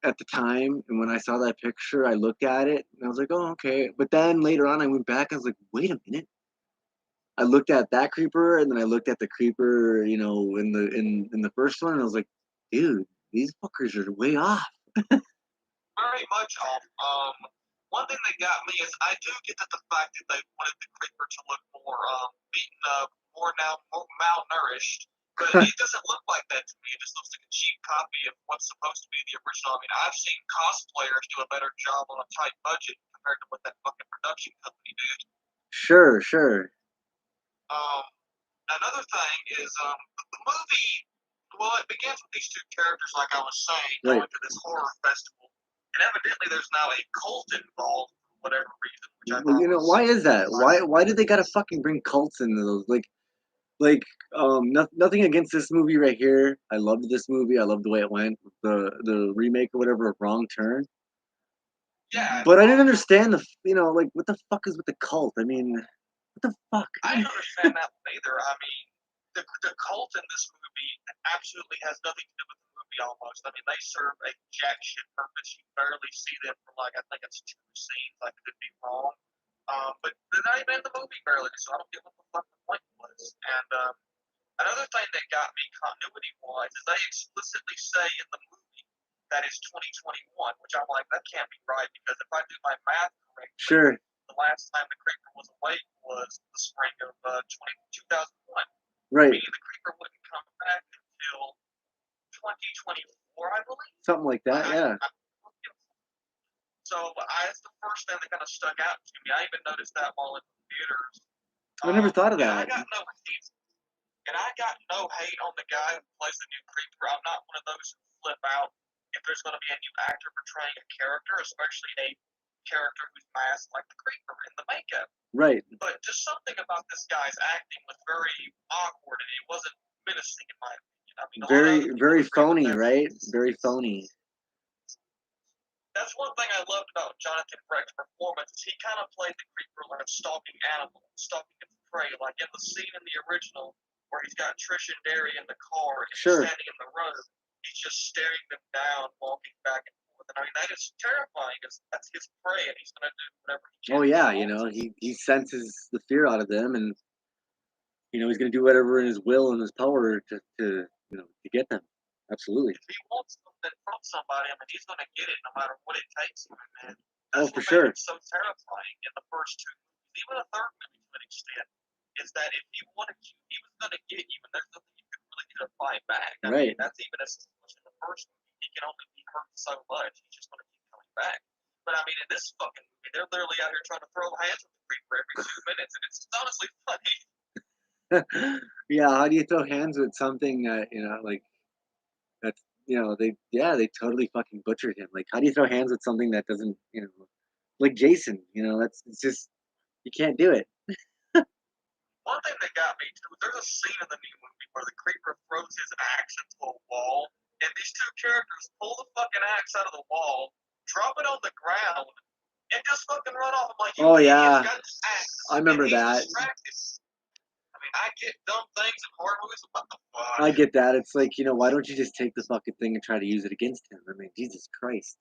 at the time, and when I saw that picture, I looked at it and I was like, "Oh, okay." But then later on, I went back and I was like, "Wait a minute." I looked at that creeper, and then I looked at the creeper, in the first one, and I was like, "Dude, these fuckers are way off." Very much off. One thing that got me is I do get that the fact that they wanted the creeper to look more beaten up, more malnourished, but it doesn't look like that to me. It just looks like a cheap copy of what's supposed to be the original. I mean, I've seen cosplayers do a better job on a tight budget compared to what that fucking production company did. Sure, sure. Um, Another thing is the movie. Well, it begins with these two characters, like I was saying, Right. going to this horror festival, and evidently there's now a cult involved for whatever reason. Which I Well, thought was why is that? Why did they gotta fucking bring cults into those? Nothing against this movie right here. I loved this movie. I loved the way it went. The remake or whatever of Wrong Turn. Yeah, But I didn't understand what the fuck is with the cult? I mean, what the fuck? I don't understand that one either. I mean, the cult in this movie absolutely has nothing to do with the movie almost. I mean, they serve a jack shit purpose. You barely see them for I think it's 2 scenes. I could be wrong. But they're not even in the movie barely, so I don't get what the fuck the point was. And another thing that got me continuity-wise is they explicitly say in the movie that it's 2021, which I'm like, that can't be right because if I do my math correctly, Sure. the last time the creeper was awake was the spring of 2001. Right. Meaning the creeper wouldn't come back until 2024, I believe. Something like that, yeah. So that's the first thing that kind of stuck out to me. I even noticed that while in the theaters. I never thought of And that. I got no hate on the guy who plays the new creeper. I'm not one of those who flip out if there's going to be a new actor portraying a character, especially a character who's masked like the creeper in the makeup. Right. But just something about this guy's acting was very awkward, and it wasn't menacing in my opinion. I mean, Very phony, right? Very phony. That's one thing I loved about Jonathan Brecht's performance. Is he kind of played the creeper like a stalking animal, stalking its prey. Like in the scene in the original where he's got Trish and Derry in the car and Sure. he's standing in the road, he's just staring them down, walking back and forth. And I mean, that is terrifying. That's his prey, and he's going to do whatever he can. Oh yeah, he senses the fear out of them, and he's going to do whatever in his will and his power to get them. Absolutely. If he wants something from somebody, I mean, he's going to get it no matter what it takes him, man. Oh, That's for what sure. made it so terrifying in the first 2 movies, even the third movie to an extent, is that if he wanted you, he was going to get you, and there's nothing you could really do to fight back. I mean, that's even as much in the first movie. He can only be hurt so much. He's just going to keep coming back. But I mean, in this fucking movie, they're literally out here trying to throw hands with the creeper every 2 minutes, and it's honestly funny. Yeah, how do you throw hands with something that's they totally fucking butchered him. Like, how do you throw hands with something that doesn't like Jason? It's just you can't do it. One thing that got me too, there's a scene in the new movie where the creeper throws his axe into a wall, and these two characters pull the fucking axe out of the wall, drop it on the ground, and just fucking run off. I'm like, you Oh, idiots, yeah. got this axe. I remember and he's that. distracted. I mean, I get dumb things in horror movies, but what the fuck? I get that. It's like, why don't you just take the fucking thing and try to use it against him? I mean, Jesus Christ.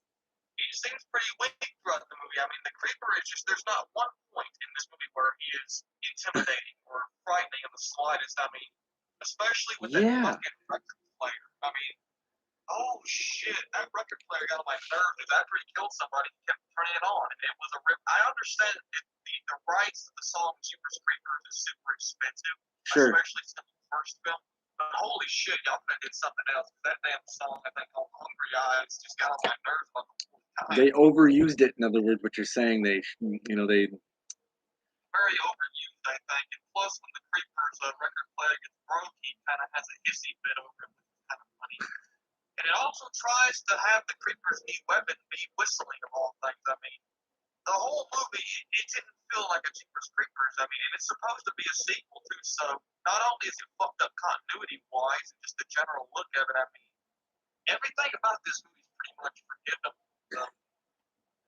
He seems pretty weak throughout the movie. I mean, the creeper is just, there's not one point in this movie where he is intimidating or frightening in the slightest. I mean, especially with that fucking record player. I mean, oh shit, that record player got on my nerves because after he killed somebody, he kept turning it on. And it was a rip. I understand the rights to the song Jeepers Creepers is super expensive, especially since the first film. But holy shit, y'all could have did something else. That damn song, I think, called Hungry Eyes, just got on my nerves about the whole time. They overused it, in other words, what you're saying. They very overused, I think. And plus, when the Creeper's record player gets broke, he kind of has a hissy fit over it, which is kind of funny. And it also tries to have the Creeper's new weapon be whistling, of all things. I mean, the whole movie, it didn't feel like a Jeepers Creepers. I mean, and it's supposed to be a sequel, too, so not only is it fucked up continuity-wise and just the general look of it, I mean, everything about this movie is pretty much forgettable.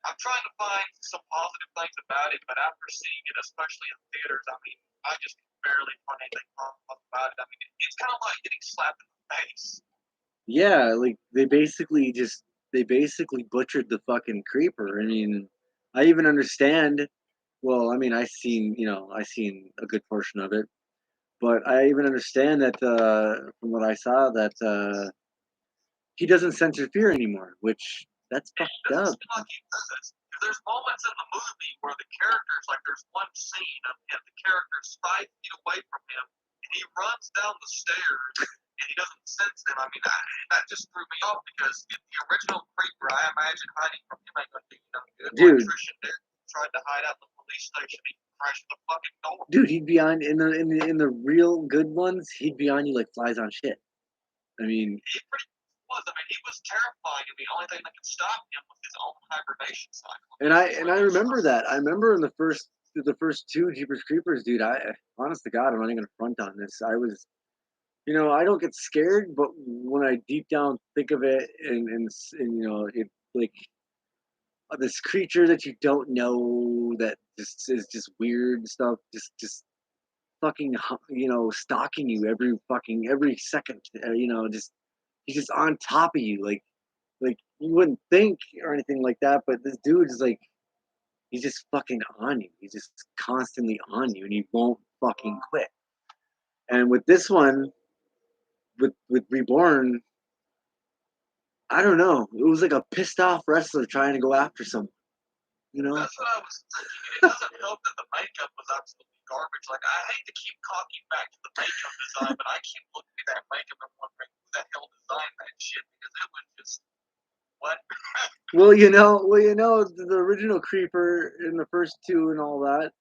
I'm trying to find some positive things about it, but after seeing it, especially in theaters, I mean, I just barely find anything positive about it. I mean, it's kind of like getting slapped in the face. Yeah, like they basically butchered the fucking creeper. I mean, I even understand. Well, I mean, I seen a good portion of it, but I even understand that from what I saw that he doesn't censor fear anymore, which that's It fucked doesn't up. seem like he does. There's moments in the movie where the characters, like there's one scene of him, the character's 5 feet away from him, and he runs down the stairs, and he doesn't sense them. I mean, that just threw me off because if the original creeper, I imagine hiding from him ain't gonna do nothing good. Dude. Like Trisha Dick tried to hide out in the police station, he crashed the fucking door. Dude, he'd be on in the real good ones. He'd be on you like flies on shit. I mean, He pretty was. I mean, he was terrifying, and the only thing that could stop him was his own hibernation cycle. and I remember that. I remember in the first two Jeepers Creepers, dude. Honest to God, I'm not even gonna front on this. I was, I don't get scared, but when I deep down think of it, and it like this creature that you don't know that just is just weird stuff, just fucking stalking you every second, just he's just on top of you, like you wouldn't think or anything like that, but this dude is like he's just fucking on you. He's just constantly on you, and he won't fucking quit. And with this one, with Reborn, I don't know. It was like a pissed off wrestler trying to go after someone. That's what I was thinking. It doesn't help that the makeup was absolutely garbage. Like, I hate to keep talking back to the makeup design, but I keep looking at that makeup and wondering who the hell designed that shit because it was just what? Well, the original Creeper in the first two and all that.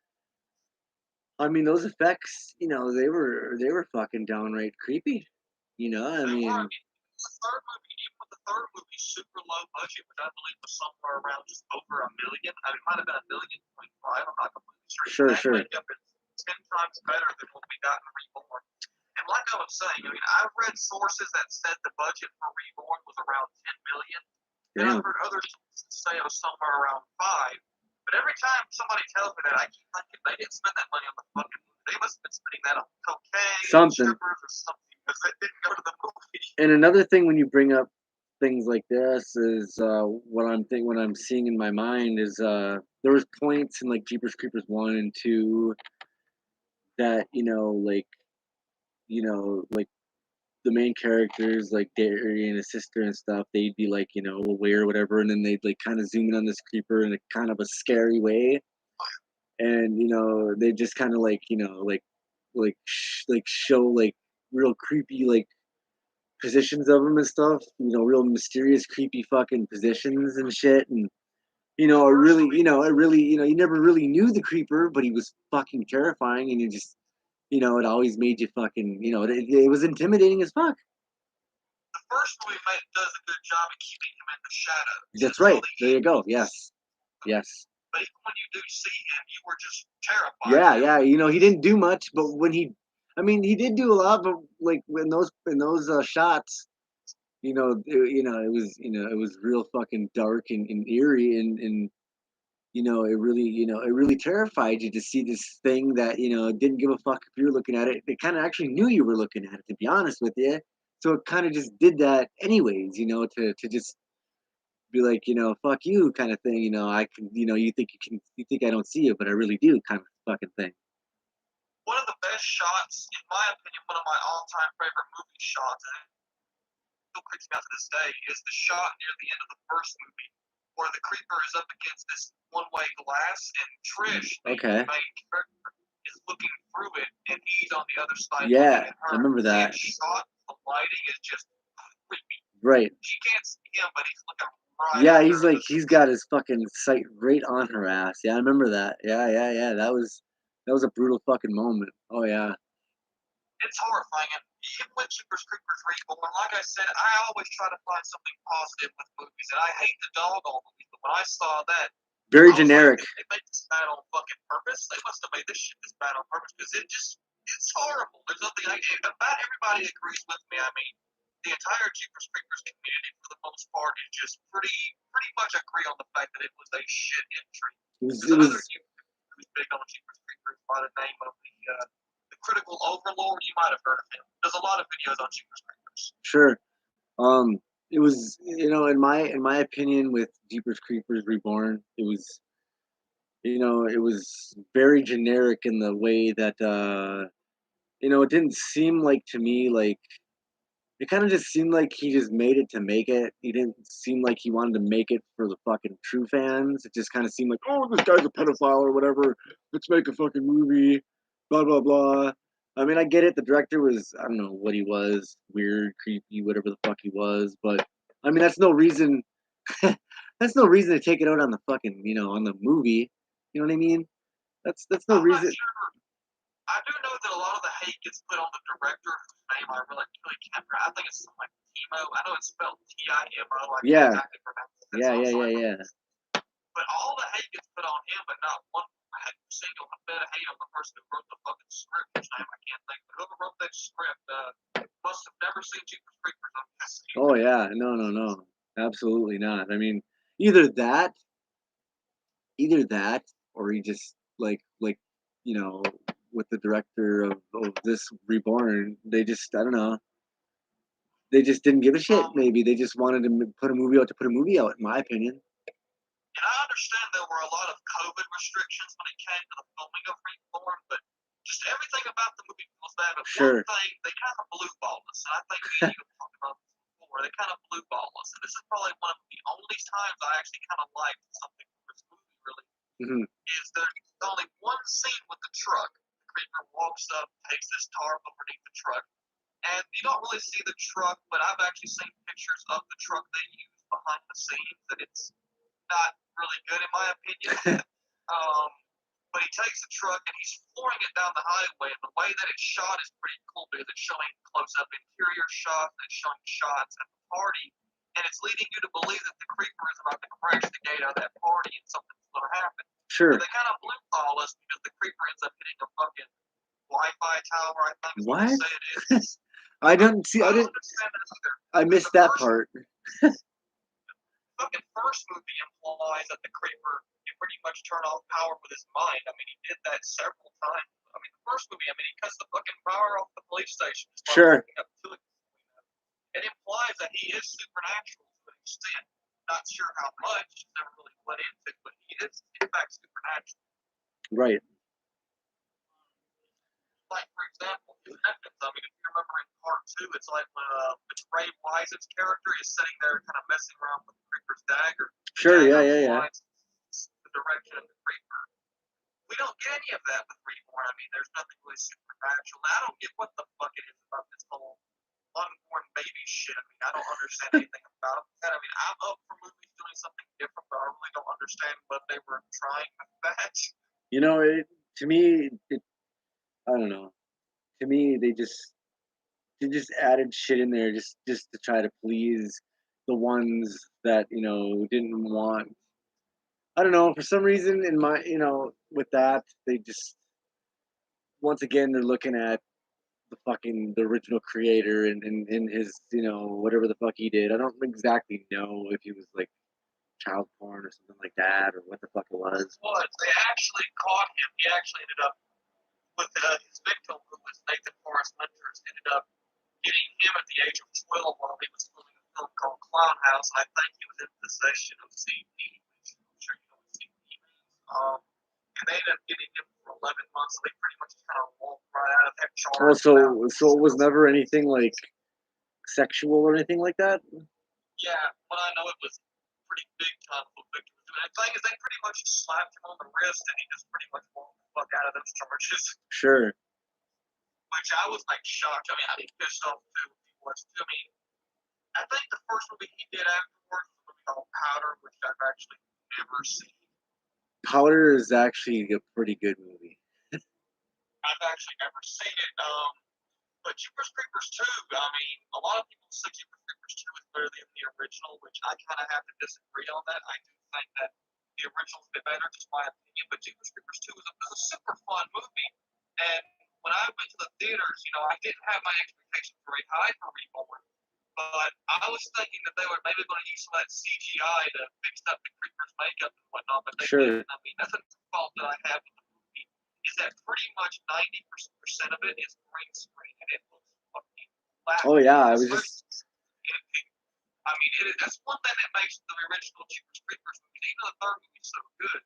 I mean, those effects, they were fucking downright creepy. I mean, The third movie, even with the third movie, super low budget, which I believe was somewhere around just over $1 million. I mean, it might have been $1.5 million. I'm not completely sure. That makeup is 10 times better than what we got in Reborn. And like I was saying, I mean, I've read sources that said the budget for Reborn was around $10 million. And I've heard other sources say it was somewhere around 5. But every time somebody tells me that, I keep thinking they didn't spend that money on the fucking movie. They must have been spending that on cocaine, strippers, or something, because they didn't go to the movie. And another thing when you bring up things like this is what I'm seeing in my mind is there was points in like Jeepers Creepers 1 and 2 that like the main characters like Derry and his sister and stuff, they'd be like away or whatever, and then they'd like kind of zoom in on this creeper in a kind of a scary way, and they just kind of like show like real creepy like positions of him and stuff, real mysterious creepy fucking positions and shit, and you never really knew the creeper, but he was fucking terrifying, and it always made you fucking, it was intimidating as fuck. The first movie does a good job of keeping him in the shadows. That's right. There you go. Yes. But even when you do see him, you were just terrified. Yeah. He didn't do much, but he did do a lot. But like in those shots, it was real fucking dark and eerie, and it really terrified you to see this thing that didn't give a fuck if you were looking at it. It kind of actually knew you were looking at it, to be honest with you. So it kind of just did that anyways, to just be like, fuck you kind of thing. I can, you think I don't see you, but I really do kind of fucking thing. One of the best shots, in my opinion, one of my all-time favorite movie shots, and it still creeps me out to this day, is the shot near the end of the first movie where the creeper is up against this one-way glass and Trish, the main character, is looking through it, and he's on the other side. Yeah, I remember that. Shot, the lighting is just creepy. Right. She can't see him, but he's looking right. Yeah, he's got his fucking sight right on her ass. Yeah, I remember that. Yeah. That was a brutal fucking moment. Oh yeah. It's horrifying. And even with Jeepers Creepers Reborn, like I said, I always try to find something positive with movies, and I hate the doggone movies. But when I saw that, very generic. Like, they made this bad on fucking purpose. They must have made this shit this bad on purpose because it's horrible. There's nothing about everybody agrees with me. I mean, the entire Jeepers Creepers community, for the most part, is just pretty much agree on the fact that it was a shit entry. There's another YouTuber who's big on Jeepers Creepers by the name of the Critical Overlord. You might have heard of him. There's a lot of videos on Jeepers Creepers. Sure. It was, you know, in my opinion, with Jeepers Creepers Reborn, it was, you know, it was very generic in the way that, you know, it didn't seem like, to me, like, it kind of just seemed like he just made it to make it. He didn't seem like he wanted to make it for the fucking true fans. It just kind of seemed like, oh, this guy's a pedophile or whatever. Let's make a fucking movie. Blah blah blah. I mean, I get it. The director was, I don't know what he was, weird, creepy, whatever the fuck he was. But I mean, that's no reason. That's no reason to take it out on the fucking, you know, on the movie. You know what I mean? That's no I'm not reason. sure. I do know that a lot of the hate gets put on the director, whose name I really can't remember. I think it's something like Timo. I know it's spelled Timo. I can't Yeah. exactly pronounce it. Yeah. But all the hate gets put on him, but not one single bit of hate on the person who wrote the fucking script, whose name I can't think. But whoever wrote that script must have never seen Jeepers Creepers. I'm guessing. Oh yeah, no, absolutely not. I mean, either that, or he just like, you know, with the director of this Reborn, they just, I don't know, they just didn't give a shit. Maybe they just wanted to put a movie out to put a movie out, in my opinion. And I understand there were a lot of COVID restrictions when it came to the filming of Reborn, but just everything about the movie was that. But Sure. one thing, they kind of blue balled us, and I think me and you have talked about this before. They kind of blue balled us, and this is probably one of the only times I actually kind of liked something from this movie. Really, is there's only one scene with the truck. The creeper walks up, takes this tarp underneath the truck, and you don't really see the truck, but I've actually seen pictures of the truck they use behind the scenes, and it's not really good in my opinion. But he takes the truck and he's flooring it down the highway, and the way that it's shot is pretty cool because it's showing close-up interior shots and it's showing shots at the party, and it's leading you to believe that the creeper is about to crash the gate out of that party and something's going to happen. Sure. But they kind of blue ball us because the creeper ends up hitting a fucking Wi-Fi tower, I think is what they say it is. I don't understand that either. I missed that part. Fucking first movie implies that the creeper can pretty much turn off power with his mind. I mean, he did that several times. I mean, the first movie, I mean, he cuts the fucking power off the police station. Sure. It implies that he is supernatural to an extent. Not sure how much, never really went into, but he is, in fact, supernatural. Right. Like, for example, his weapons. I mean, if you remember in part 2, it's like when Ray Wise's character is sitting there kind of messing around with the creeper's dagger. Sure, yeah. The direction of the creeper. We don't get any of that with Reborn. I mean, there's nothing really supernatural. I don't get what the fuck it is about this whole unborn baby shit. I mean, I don't understand anything about that. I mean, I'm up for movies doing something different, but I really don't understand what they were trying with that. You know, to me, I don't know. To me, they just added shit in there just to try to please the ones that, you know, didn't want. I don't know, for some reason in my, you know, with that, they just, once again, they're looking at the original creator and his, you know, whatever the fuck he did. I don't exactly know if he was like child porn or something like that, or what the fuck it was. They actually caught him. He actually ended up with his victim, who was Nathan Forrest Winters, ended up getting him at the age of 12 while he was filming a film called Clown House, and I think he was in possession of CB, which I'm sure you know what CB means. And they ended up getting him for 11 months, so they pretty much kind of walked right out of that charge. So it was never anything like sexual or anything like that? Yeah, but I know it was pretty big time for victims. And the thing is, they pretty much slapped him on the wrist, and he just pretty much walked the fuck out of those charges. Sure. Which I was like shocked. I mean, I'd be pissed off too if he was. I mean, I think the first movie he did afterwards was a movie called Powder, which I've actually never seen. Powder is actually a pretty good movie. I've actually never seen it. But Jeepers Creepers 2, I mean, a lot of people say Jeepers Creepers 2 is better than the original, which I kind of have to disagree on that. I do think that the original's a bit better, just my opinion. But Jeepers Creepers 2 is a super fun movie. And when I went to the theaters, you know, I didn't have my expectations very high for Reborn. But I was thinking that they were maybe going to use some of that CGI to fix up the Creeper's makeup and whatnot, but they Sure. didn't. I mean, that's a fault that I have with the movie, is that pretty much 90% of it is green screen, and it looks fucking flat. Oh yeah, I was just. I mean, that's one thing that makes the original Jeepers Creepers movie, even the third movie, so good,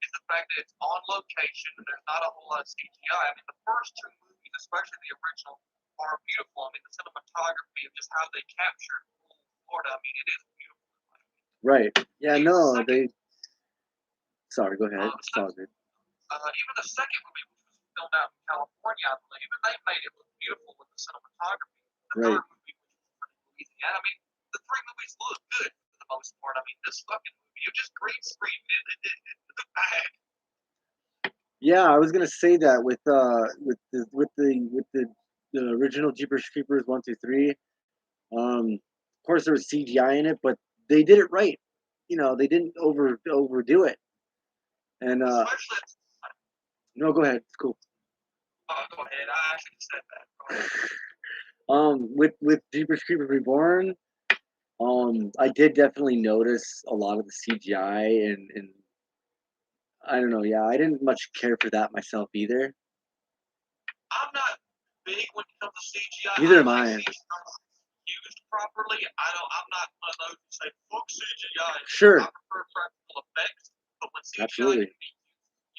is the fact that it's on location and there's not a whole lot of CGI. I mean, the first two movies, especially the original, are beautiful. I mean, the cinematography of just how they captured Florida, I mean, it is beautiful. Right. Yeah. Even No. the second, They. Sorry. Go ahead. It's all good. even the second movie, which was filmed out in California, I believe, even they made it look beautiful with the cinematography. The Right. third movie, which was pretty Louisiana, I mean, the three movies look good for the most part. I mean, this fucking movie, you just green screened it. It's bad. Yeah, I was gonna say that with the original Jeepers Creepers 1, 2, 3. Of course there was CGI in it, but they did it right. You know, they didn't overdo it. And Especially, no, go ahead. It's cool. go ahead. I actually said that. Go ahead. With Jeepers Creepers Reborn, I did definitely notice a lot of the CGI and I don't know. Yeah, I didn't much care for that myself either. I'm not big when it comes to CGI. Neither am like I. CGI used properly. I'm not one of those who say fuck CGI. Sure. I prefer practical effects, but when CGI Absolutely. can be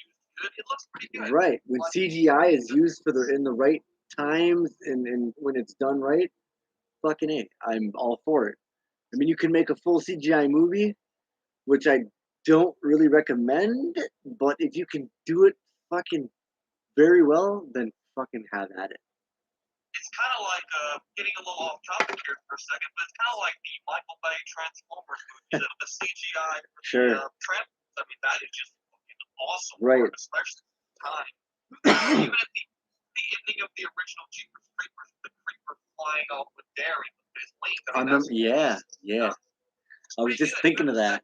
used good, it looks pretty good. Right. When CGI is used in the right times and when it's done right, fucking A. I'm all for it. I mean, you can make a full CGI movie, which I don't really recommend, but if you can do it fucking very well, then fucking have at it. It's kind of like getting a little off topic here for a second, but it's kind of like the Michael Bay Transformers movies, the CGI for Sure. the Transformers. I mean, that is just fucking awesome, Right. work, especially at the time. Even at the ending of the original Jeepers Creepers, the creeper flying off with Derry with his wings. I remember, yeah. I was just thinking of that.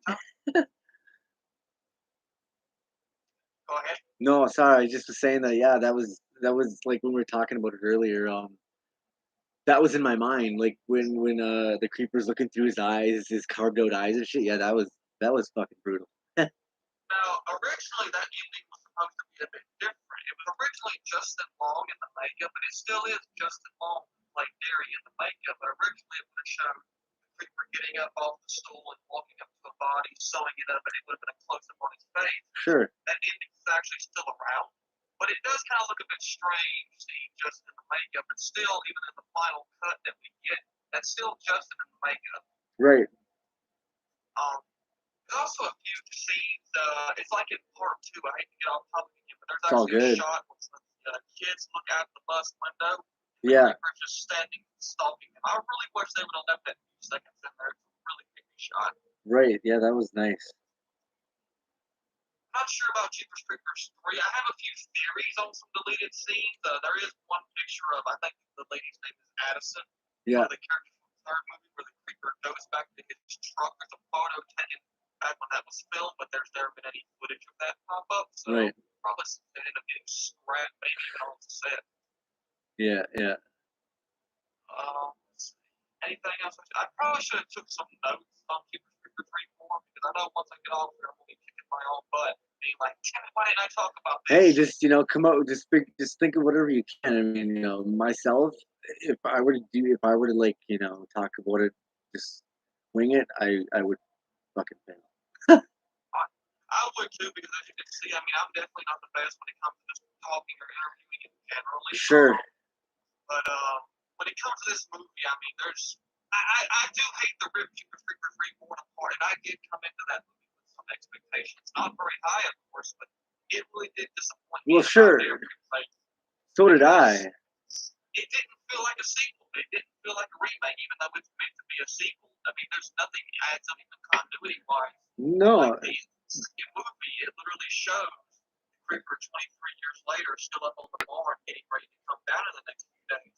Go ahead. No, sorry, I just was saying that. Yeah, that was like when we were talking about it earlier. That was in my mind, like when the creeper's looking through his eyes, his carved out eyes and shit. Yeah, that was fucking brutal. Now, originally that ending was supposed to be a bit different. It was originally Justin Long in the makeup, and it still is Justin Long like Derry in the makeup. But originally it would have shown the creeper getting up off the stool and walking up to a body, sewing it up, and it would have been a close up on his face. Sure. That ending is actually still around, but it does kind of look a bit strange seeing Justin in the makeup. But still, even in the final cut that we get, that's still Justin in the makeup. Right. There's also a few scenes. It's like in part 2. I hate to get off topic again, but there's It's all actually a good. shot where the kids look out the bus window. Yeah. The creeper's just standing, stalking them. I really wish they would have left that few seconds in there. It's a really creepy shot. Right. Yeah, that was nice. I'm not sure about Jeepers Creepers 3. I have a few theories on some deleted scenes. There is one picture of, I think the lady's name is Addison. Yeah. One of the characters from the third movie where the creeper goes back to his truck. There's a photo taken back when that was filmed, but there's never been any footage of that pop up. So Right. probably they ended up getting scrapped, maybe even on the set. Yeah. Anything else? I probably should have took some notes on Jeepers Creepers 3 because I know once I get off here, I'm going to be kicking my own butt, being like, damn it, why didn't I talk about this? Hey, just come out, just think of whatever you can. I mean, myself, if I were to like, talk about it, just wing it, I would fucking fail. I would too, because as you can see, I mean, I'm definitely not the best when it comes to just talking or interviewing in general. Sure. But when it comes to this movie, I mean, I do hate the Rip Jeepers Creepers Reborn apart, and I did come into that movie with some expectations. Not very high, of course, but it really did disappoint me. Well, sure. So did I. It didn't feel like a sequel. It didn't feel like a remake, even though it's meant to be a sequel. I mean, there's nothing adds up even continuity-wise. No. Like the movie, it literally shows the Creeper 23 years later still up on the barn getting ready to come down in the next few days.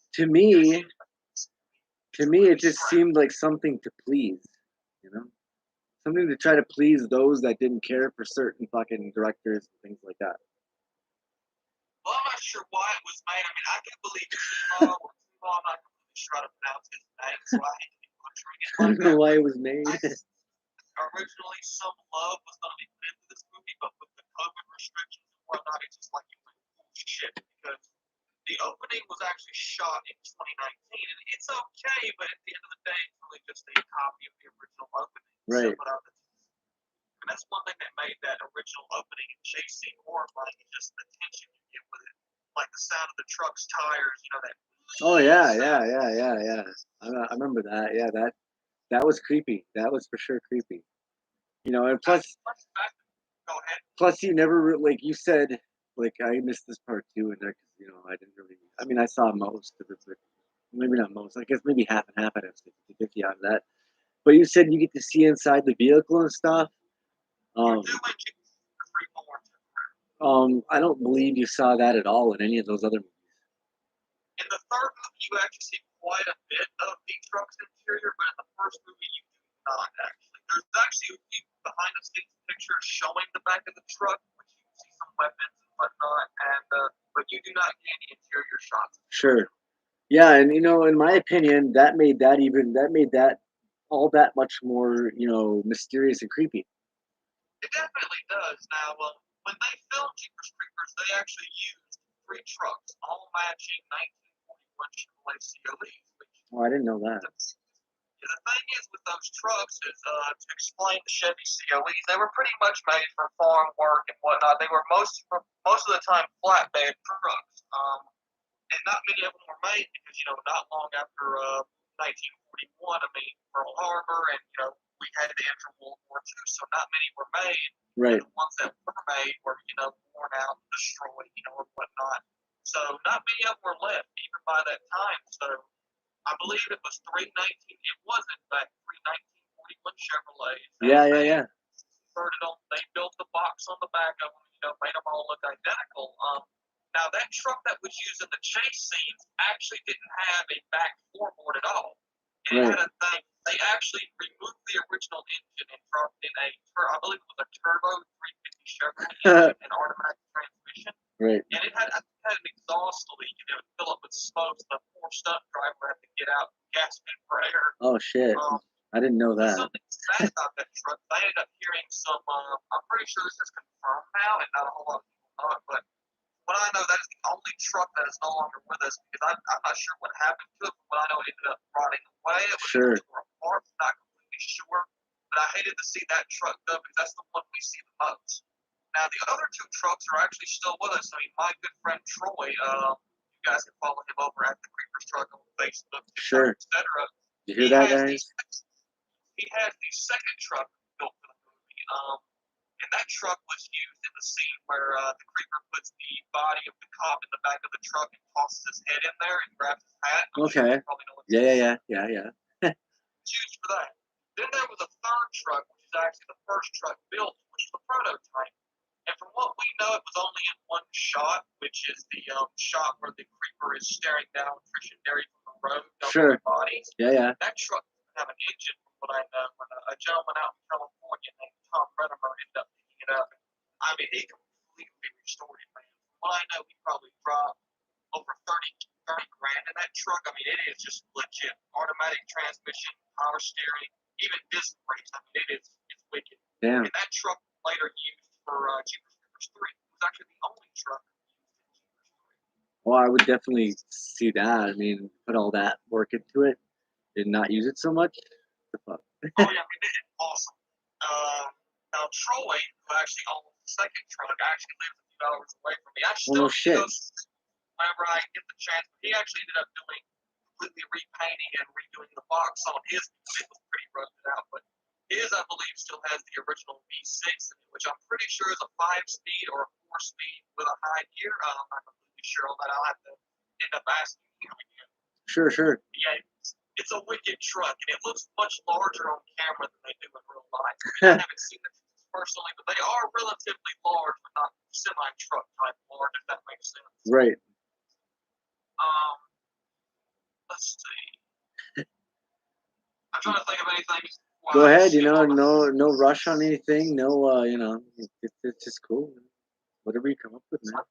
To me, it just seemed like something to please, something to try to please those that didn't care for certain fucking directors and things like that. Well, I'm not sure why it was made. I mean, I can believe Timo, I'm not completely sure how to pronounce his name, so I hate to be treated I like don't know that. why it was made. Originally, some love was going to be put into this movie, but with the COVID restrictions and whatnot, it's just like it went shit because the opening was actually shot in 2019, and it's okay, but at the end of the day, it's really just a copy of the original opening. Right. And that's one thing that made that original opening and chase scene horrifying, is just the tension you get with it. Like the sound of the truck's tires, you know, that. Oh yeah. I remember that. Yeah, that was creepy. That was for sure creepy. You know, and Go ahead. plus you never like you said, like I missed this part too, and you know I didn't really. I mean, I saw most of it, but maybe not most. I guess maybe half and half. I'd have to 50 out of that. But you said you get to see inside the vehicle and stuff. I don't believe you saw that at all in any of those other movies. In the third movie, you actually see quite a bit of the truck's interior, but in the first movie, you do not actually. There's actually a few behind the scenes pictures showing the back of the truck, which you can see some weapons and whatnot, and but you do not get any interior shots. Sure. Yeah, and you know, in my opinion, that made that all that much more, you know, mysterious and creepy. It definitely does. Now, when they filmed Jeepers Creepers, they actually used 3 trucks, all matching 1941 Chevrolet CLEs. Oh, I didn't know that. Yeah, the thing is with those trucks is, to explain the Chevy CLEs, they were pretty much made for farm work and whatnot. They were most of the time flatbed trucks. And not many of them were made because, you know, not long after 1941, I mean, Pearl Harbor, and, you know, we had to enter World War II, so not many were made. Right. And the ones that were made were, you know, worn out, destroyed, you know, and whatnot. So not many of them were left even by that time. So I believe it was 319. It was in fact 3 1941 Chevrolets. Yeah. They built the box on the back of them, you know, made them all look identical. Now, that truck that was used in the chase scenes actually didn't have a back floorboard at all. It had a thing. They actually removed the original engine and dropped in I believe it was a turbo 350 Chevrolet engine and automatic transmission. Right. And it had an exhaust leak, and it would fill up with smoke. So the poor stunt driver had to get out gasping for air. Oh shit! I didn't know that. Something sad about that truck. I ended up hearing some. I'm pretty sure this is confirmed now, and not a whole lot of people know it, but. What I know, that is the only truck that is no longer with us because I'm not sure what happened to it, but I know it ended up rotting away. It was apart, not completely sure. But I hated to see that truck go because that's the one we see the most. Now, the other 2 trucks are actually still with us. I mean, my good friend Troy, you guys can follow him over at the Creepers Truck on Facebook, etc. You hear that, guys? He has the second truck built for the movie. And that truck was used in the scene where the creeper puts the body of the cop in the back of the truck and tosses his head in there and grabs his hat. Okay. Yeah. It's used for that. Then there was a third truck, which is actually the first truck built, which is the prototype. And from what we know, it was only in one shot, which is the shot where the creeper is staring down Trish and Derry from the road. Sure. Bodies. Yeah. That truck doesn't have an engine, from what I know. When a gentleman out in California named Tom Redimer ended up picking it up. I mean, he completely restored it, man. From what I know, he probably dropped over 30 grand in that truck. I mean, it is just legit. Automatic transmission, power steering, even disc brakes. I mean, it's wicked. Damn. And that truck later used for Jeepers Creepers 3. It was actually the only truck used in Jeepers 3. Well, I would definitely see that. I mean, put all that work into it and not use it so much. The fuck? Oh, yeah, I mean, it's awesome. Now, Troy, who actually owns the second truck, actually lives a few hours away from me. I still whenever I get the chance, but he actually ended up doing completely repainting and redoing the box on his because it was pretty rusted out. But his, I believe, still has the original V6 in it, which I'm pretty sure is a 5-speed or a 4-speed with a high gear. I'm not completely sure on that. I'll have to end up asking him again. Sure. Yeah, it's a wicked truck, and it looks much larger on camera than they do in real life. I haven't seen it personally, but they are relatively large, but not semi-truck type large, if that makes sense. Right. Let's see. I'm trying to think of anything. Go ahead. You know, no rush on anything. No, you know, it's just cool. Whatever you come up with, man.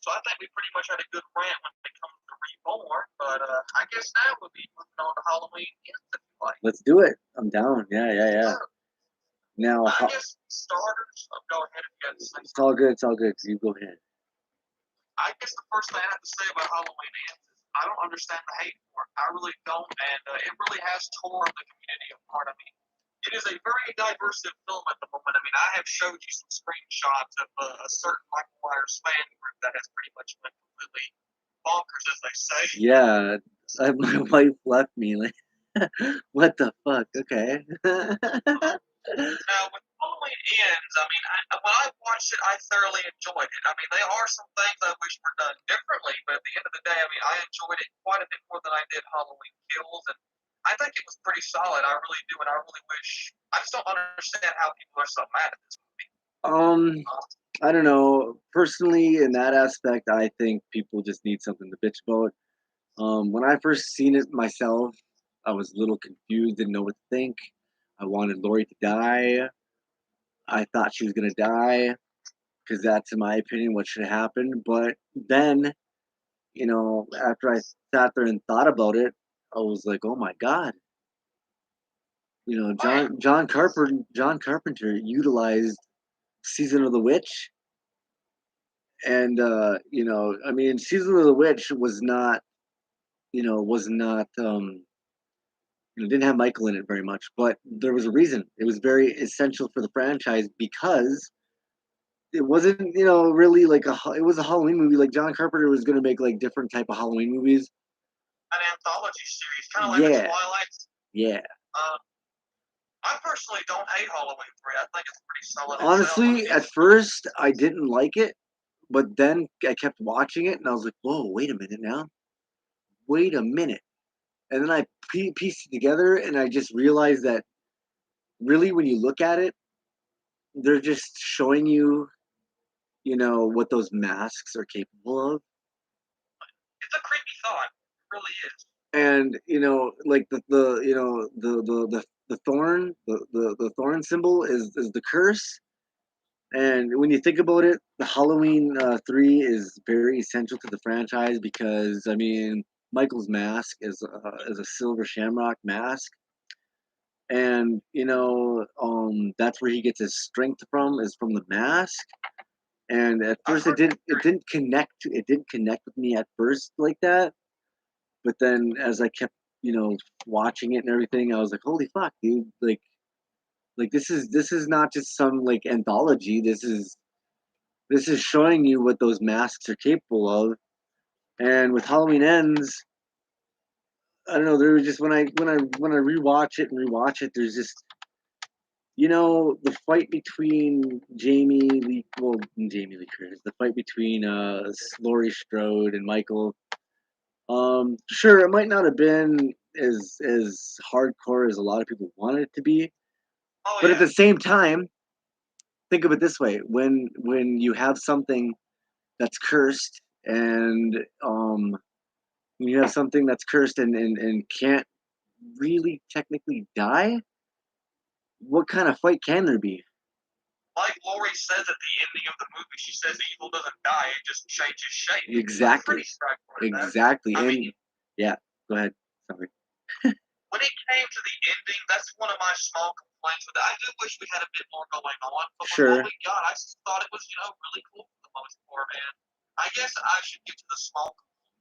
So I think we pretty much had a good rant when it comes to Reborn, but I guess now we'll be moving on to Halloween Ends if you like. Let's do it. I'm down. Yeah. Now, I guess starters. Go ahead if you got to say it's all good. It's all good. You go ahead. I guess the first thing I have to say about Halloween Ends is I don't understand the hate for it. I really don't, and it really has torn the community apart. I mean, it is a very diverse film at the moment. I mean, I have showed you some screenshots of a certain Michael Myers fan group that has pretty much went completely bonkers, as they say. Yeah, my wife left me. Like, what the fuck? Okay. Now, with Halloween Ends, I mean, when I watched it, I thoroughly enjoyed it. I mean, there are some things I wish were done differently, but at the end of the day, I mean, I enjoyed it quite a bit more than I did Halloween Kills, and I think it was pretty solid. I really do, and I really wish. I just don't understand how people are so mad at this movie. I don't know. Personally, in that aspect, I think people just need something to bitch about. When I first seen it myself, I was a little confused, didn't know what to think. I wanted Lori to die. I thought she was gonna die because that's, in my opinion, what should have happened. But then, after I sat there and thought about it, I was like, oh my god, John Carpenter utilized Season of the Witch, and I mean, Season of the Witch was not, didn't have Michael in it very much, but there was a reason. It was very essential for the franchise because it wasn't, really like it was a Halloween movie. Like John Carpenter was going to make like different type of Halloween movies. An anthology series, kind of like the Twilight. Yeah. I personally don't hate Halloween 3. I think it's pretty solid. Honestly, at first I didn't like it, but then I kept watching it and I was like, whoa, wait a minute now. Wait a minute. And then I pieced it together and I just realized that really when you look at it, they're just showing you, what those masks are capable of. It's a creepy thought. It really is. And like the thorn, the thorn symbol is the curse. And when you think about it, the Halloween 3 is very essential to the franchise because I mean Michael's mask is a silver shamrock mask, and that's where he gets his strength from, is from the mask. And at first it didn't connect with me at first like that, but then as I kept watching it and everything, I was like, holy fuck, dude, like this is not just some like anthology. This is showing you what those masks are capable of. And with Halloween Ends, I don't know, there was just when I rewatch it, there's just the fight between Jamie Lee Curtis, the fight between Laurie Strode and Michael. Sure, it might not have been as hardcore as a lot of people wanted it to be, but at the same time, think of it this way: when you have something that's cursed, and when you have something that's cursed and can't really technically die, what kind of fight can there be? Like Laurie says at the ending of the movie, she says evil doesn't die; it just changes shape. Exactly. Exactly. I and mean, yeah, go ahead. Sorry. When it came to the ending, that's one of my small complaints with it. I do wish we had a bit more going on, but with Sure. what we got, I just thought it was, really cool for the most part, man. I guess I should get to the small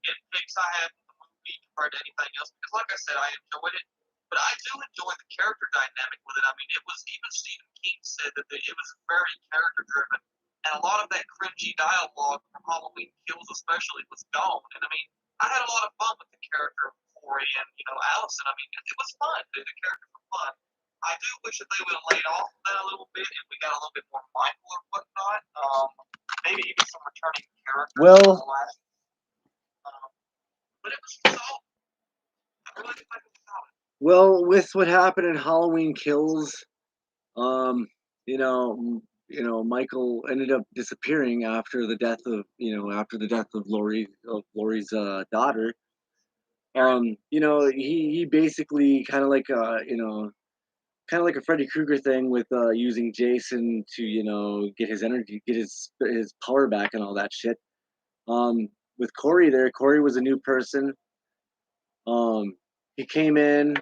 nitpicks I have in the movie compared to anything else, because like I said, I enjoyed it, but I do enjoy the character dynamic with it. I mean, it was, even Stephen King said that it was very character driven, and a lot of that cringy dialogue from Halloween Kills especially was gone. And I mean, I had a lot of fun with the character of Corey and Allison. I mean, it was fun. The characters were fun. I do wish that they would have laid off of that a little bit and we got a little bit more Michael or whatnot. Maybe even some returning characters. Well, but it was solid. I really think it was solid. Well, with what happened in Halloween Kills, Michael ended up disappearing after the death of Laurie's daughter. He basically kind of like a Freddy Krueger thing with using Jason to get his energy, get his power back and all that shit. With Corey there, Corey was a new person. He came in, I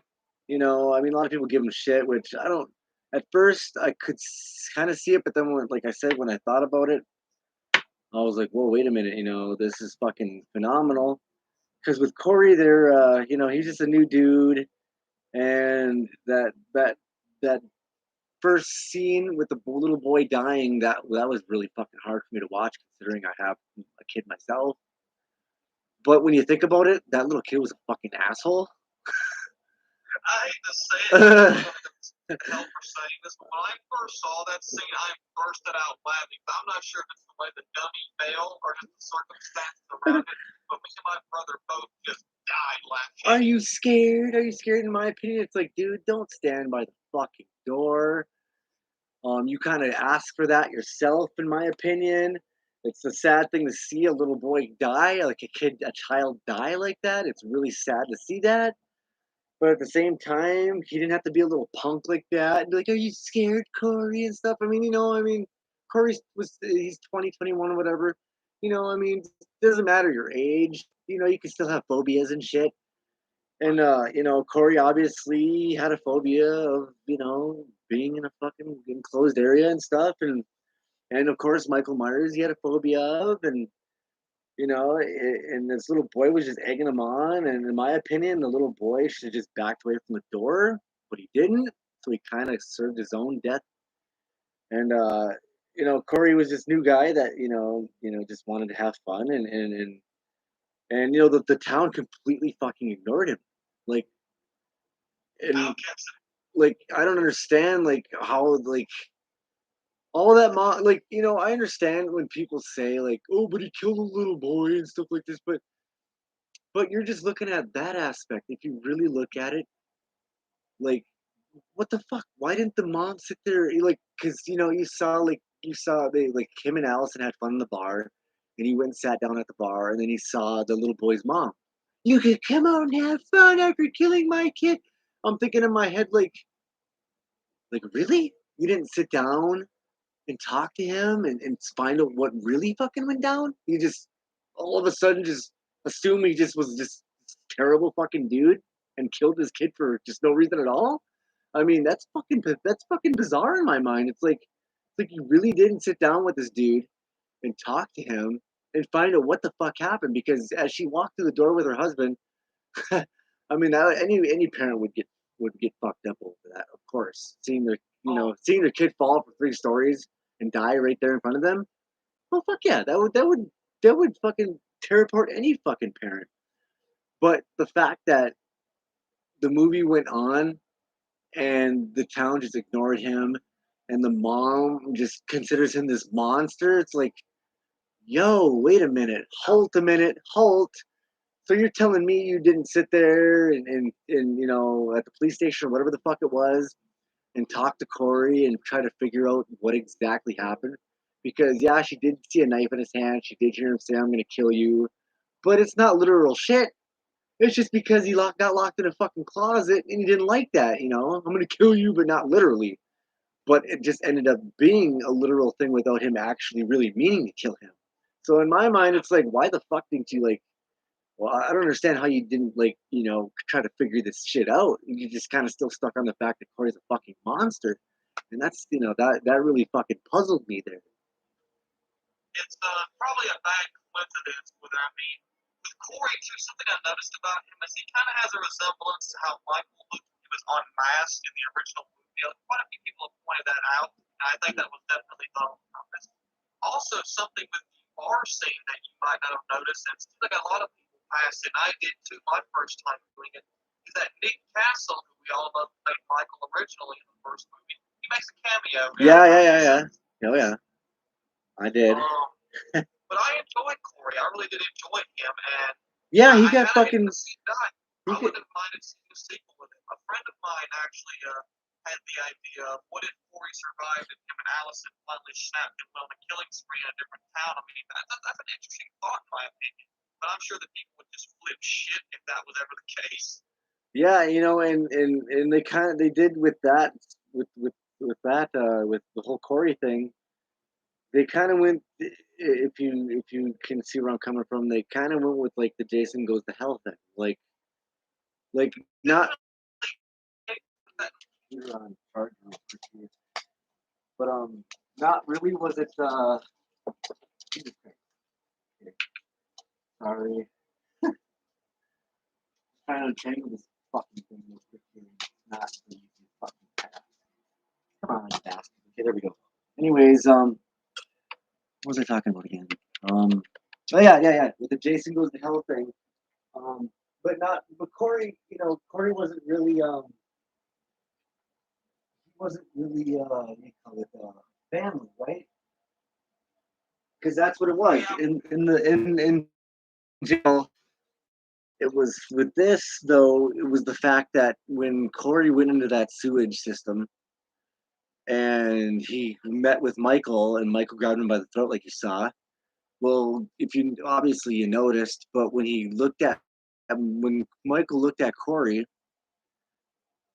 mean, a lot of people give him shit, which I don't. At first, I could kind of see it, but then, like I said, when I thought about it, I was like, "Whoa, wait a minute! This is fucking phenomenal." Because with Corey, there, he's just a new dude, and that first scene with the little boy dying, that was really fucking hard for me to watch, considering I have a kid myself. But when you think about it, that little kid was a fucking asshole. I hate to say it, hell for saying this, but when I first saw that scene, I bursted out laughing. I'm not sure if it's the way the dummy fell or just the circumstances around it, but me and my brother both just died laughing. Are you scared? Are you scared? In my opinion, it's like, dude, don't stand by the fucking door. You kind of ask for that yourself, in my opinion. It's a sad thing to see a little boy die, like a child die like that. It's really sad to see that. But at the same time, he didn't have to be a little punk like that and be like, "Are you scared, Corey?" and stuff. He's 20, 21, or whatever. It doesn't matter your age. You can still have phobias and shit. And Corey obviously had a phobia of, being in a fucking enclosed area and stuff. And of course Michael Myers he had a phobia of, and this little boy was just egging him on. And in my opinion, the little boy should have just backed away from the door, but he didn't. So he kind of served his own death. And Corey was this new guy that just wanted to have fun, and the town completely fucking ignored him, like, and like I don't understand like how like all that like I understand when people say like, oh, but he killed a little boy and stuff like this, but you're just looking at that aspect. If you really look at it, like, what the fuck? Why didn't the mom sit there? Like, because you saw they like him and Allison had fun in the bar, and he went and sat down at the bar, and then he saw the little boy's mom. You could come out and have fun after killing my kid. I'm thinking in my head like really? You didn't sit down and talk to him and find out what really fucking went down? You just all of a sudden just assume he just was just terrible fucking dude and killed his kid for just no reason at all? I mean, that's fucking bizarre in my mind. It's like you really didn't sit down with this dude and talk to him and find out what the fuck happened, because as she walked through the door with her husband, I mean, any parent would get fucked up over that, of course. Seeing their kid fall from 3 stories and die right there in front of them. Well, fuck yeah, that would fucking tear apart any fucking parent. But the fact that the movie went on and the town just ignored him, and the mom just considers him this monster, it's like, yo, wait a minute, halt a minute, halt. So you're telling me you didn't sit there and at the police station or whatever the fuck it was and talk to Corey and try to figure out what exactly happened? Because yeah, she did see a knife in his hand. She did hear him say, "I'm gonna kill you," but it's not literal shit. It's just because he got locked in a fucking closet and he didn't like that. I'm gonna kill you, but not literally. But it just ended up being a literal thing without him actually really meaning to kill him. So in my mind, it's like, why the fuck didn't you like? Well, I don't understand how you didn't try to figure this shit out. You just kind of still stuck on the fact that Corey's a fucking monster, and that's that really fucking puzzled me there. It's probably a bad coincidence with with Corey too. Something I noticed about him is he kind of has a resemblance to how Michael looked when he was unmasked in the original movie. Quite a few people have pointed that out, and I think that was definitely done on purpose. Also, something with the bar scene that you might not have noticed, and it seems like a lot of people passed, and I did too my first time doing it, is that Nick Castle, who we all know played Michael originally in the first movie, he makes a cameo. Oh yeah, I did. But I enjoyed Corey. I really did enjoy him, and yeah, he I got fucking. I wouldn't have minded seeing a sequel with him. A friend of mine actually had the idea of what if Corey survived and him and Allison finally snapped and went on a killing spree in a different town. I mean, that's an interesting thought, in my opinion. But I'm sure that people would just flip shit if that was ever the case. Yeah, and they did with that with the whole Corey thing. they kind of went. If you can see where I'm coming from, they kind of went with like the Jason Goes to Hell thing, like not. You're on charge, but not really. Was it? Jesus Christ. Okay. Sorry. Trying to untangle this fucking thing real quickly. Not the fucking path. Come on, bastard. Okay, there we go. Anyways, what was I talking about again? Oh yeah. With the Jason Goes to Hell thing. But Corey, Corey wasn't really, what do you call it, family, right? Because that's what it was. In jail, it was with this though. It was the fact that when Corey went into that sewage system and he met with Michael, and Michael grabbed him by the throat, like you saw. Well, if you obviously you noticed, but when Michael looked at Corey,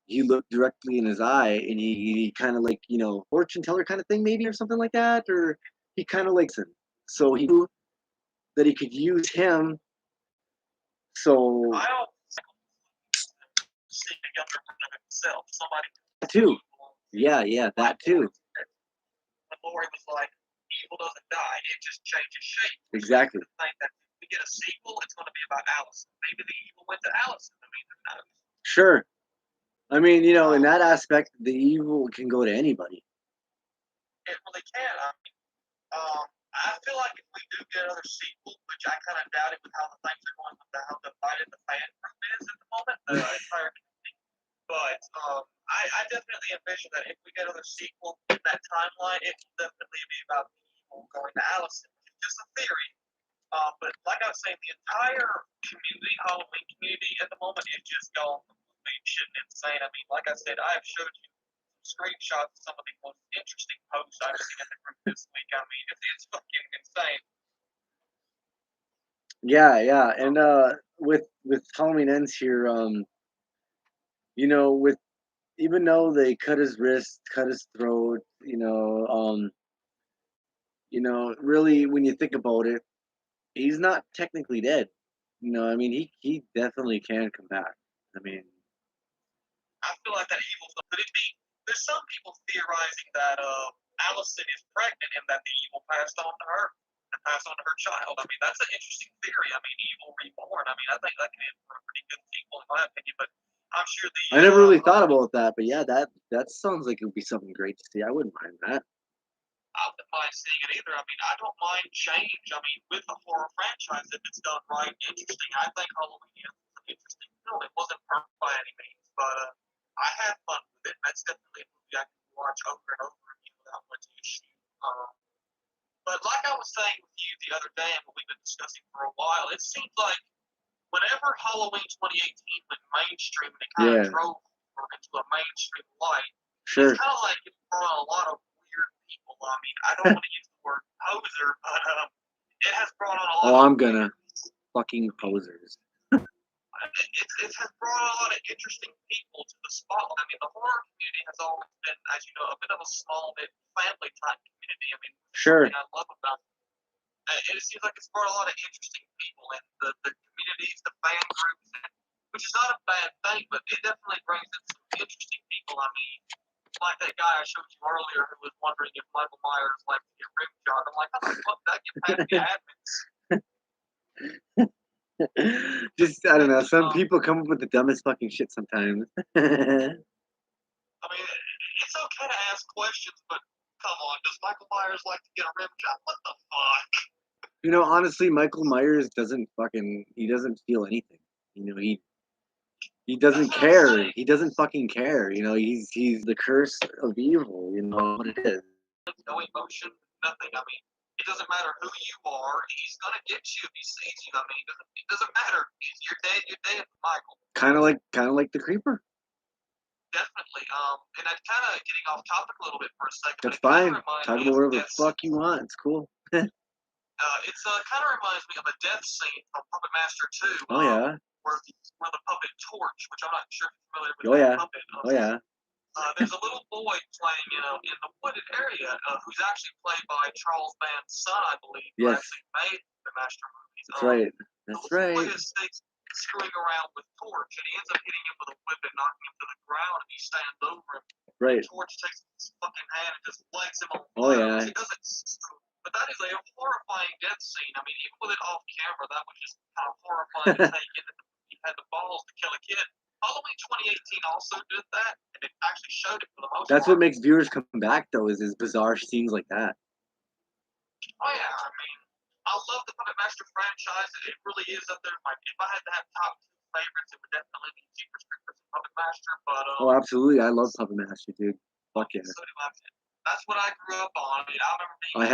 he looked directly in his eye, and he kind of like fortune teller kind of thing, maybe, or something like that, or he kind of likes him, so he knew that he could use him. So I don't see the younger version of himself. Somebody too, yeah, that too. The Lori was like, evil doesn't die; it just changes shape. Exactly. I think that if we get a sequel, it's going to be about Allison. Maybe the evil went to Allison. I mean, who knows? Sure. I mean, in that aspect, the evil can go to anybody. It really can. I feel like if we do get another sequel, which I kind of doubt it with how the things are going, with how divided the fan group is at the moment, entire community. But I definitely envision that if we get another sequel in that timeline, it will definitely be about the evil going to Allison. It's just a theory. But like I was saying, the entire community, Halloween community at the moment, is just going completely shit insane. I mean, like I said, I have showed you screenshots of some of the most interesting posts I've seen in the group this week. I mean, it's fucking insane. Yeah, and with Halloween Ends here, with even though they cut his wrist, cut his throat, really when you think about it, he's not technically dead. I mean, he definitely can come back. I mean, I feel like that evil stuff. Could it be? There's some people theorizing that Allison is pregnant and that the evil passed on to her and passed on to her child. I mean, that's an interesting theory. I mean, evil reborn. I mean, I think that could be a pretty good sequel in my opinion. But I'm sure I never really thought about that, but yeah, that sounds like it would be something great to see. I wouldn't mind that. I wouldn't mind seeing it either. I mean, I don't mind change. I mean, with a horror franchise, if it's done right, interesting. I think Halloween is an interesting film. It wasn't perfect by any means, but I had fun with it. That's definitely a movie I can watch over and over again without much issue. But like I was saying with you the other day, and what we've been discussing for a while, it seems like whenever Halloween 2018 went mainstream and it kind of drove into a mainstream light, it's kind of like it brought a lot of weird people. I mean, I don't want to use the word poser, but it has brought on a lot. Oh, I'm gonna fucking posers. It has brought a lot of interesting people to the spotlight. I mean, the horror community has always been, as you know, a bit of a small, family type community. I mean, sure. I love about it. It seems like it's brought a lot of interesting people, and the communities, the fan groups, which is not a bad thing, but it definitely brings in some interesting people. I mean, like that guy I showed you earlier who was wondering if Michael Myers liked to get rim shot. I'm like, how the fuck did that get past the admins? Just, I don't know. Some people come up with the dumbest fucking shit sometimes. I mean, it's okay to ask questions, but come on, does Michael Myers like to get a rim shot? What the fuck? Honestly, Michael Myers doesn't feel anything. He doesn't care. He doesn't fucking care. He's the curse of evil. You know what it is. No emotion, nothing. I mean, it doesn't matter who you are. He's gonna get you if he sees you. I mean, it doesn't matter. If you're dead, you're dead, Michael. Kind of like the Creeper. Definitely. And I'm kind of getting off topic a little bit for a second. That's fine. Talk about whatever the fuck you want. It's cool. It kind of reminds me of a death scene from Puppet Master 2. Oh yeah. Where the puppet Torch, which I'm not sure if you're familiar with that puppet. Oh yeah. there's a little boy playing, in the wooded area, who's actually played by Charles Band's son, I believe, who Yes. actually made the Master movies. That's right. The That's little boy right. is screwing around with Torch, and he ends up hitting him with a whip and knocking him to the ground, and he stands over him. Right. Torch takes his fucking hand and just lights him on Oh, fire. yeah. He doesn't. But that is a horrifying death scene. I mean, even with it off camera, that was just kind of horrifying to take in. He had the balls to kill a kid. Halloween 2018 also did that, and it actually showed it for the most That's part. what makes viewers come back, though, is bizarre scenes like that. Oh yeah, I mean, I love the Puppet Master franchise. It really is up there. If I had to have top two favorites, it would definitely be Jeepers Creepers and Puppet Master. But Oh, absolutely. I love Puppet Master, dude. Fuck yeah. so do I. That's what I grew up on. I mean, I remember being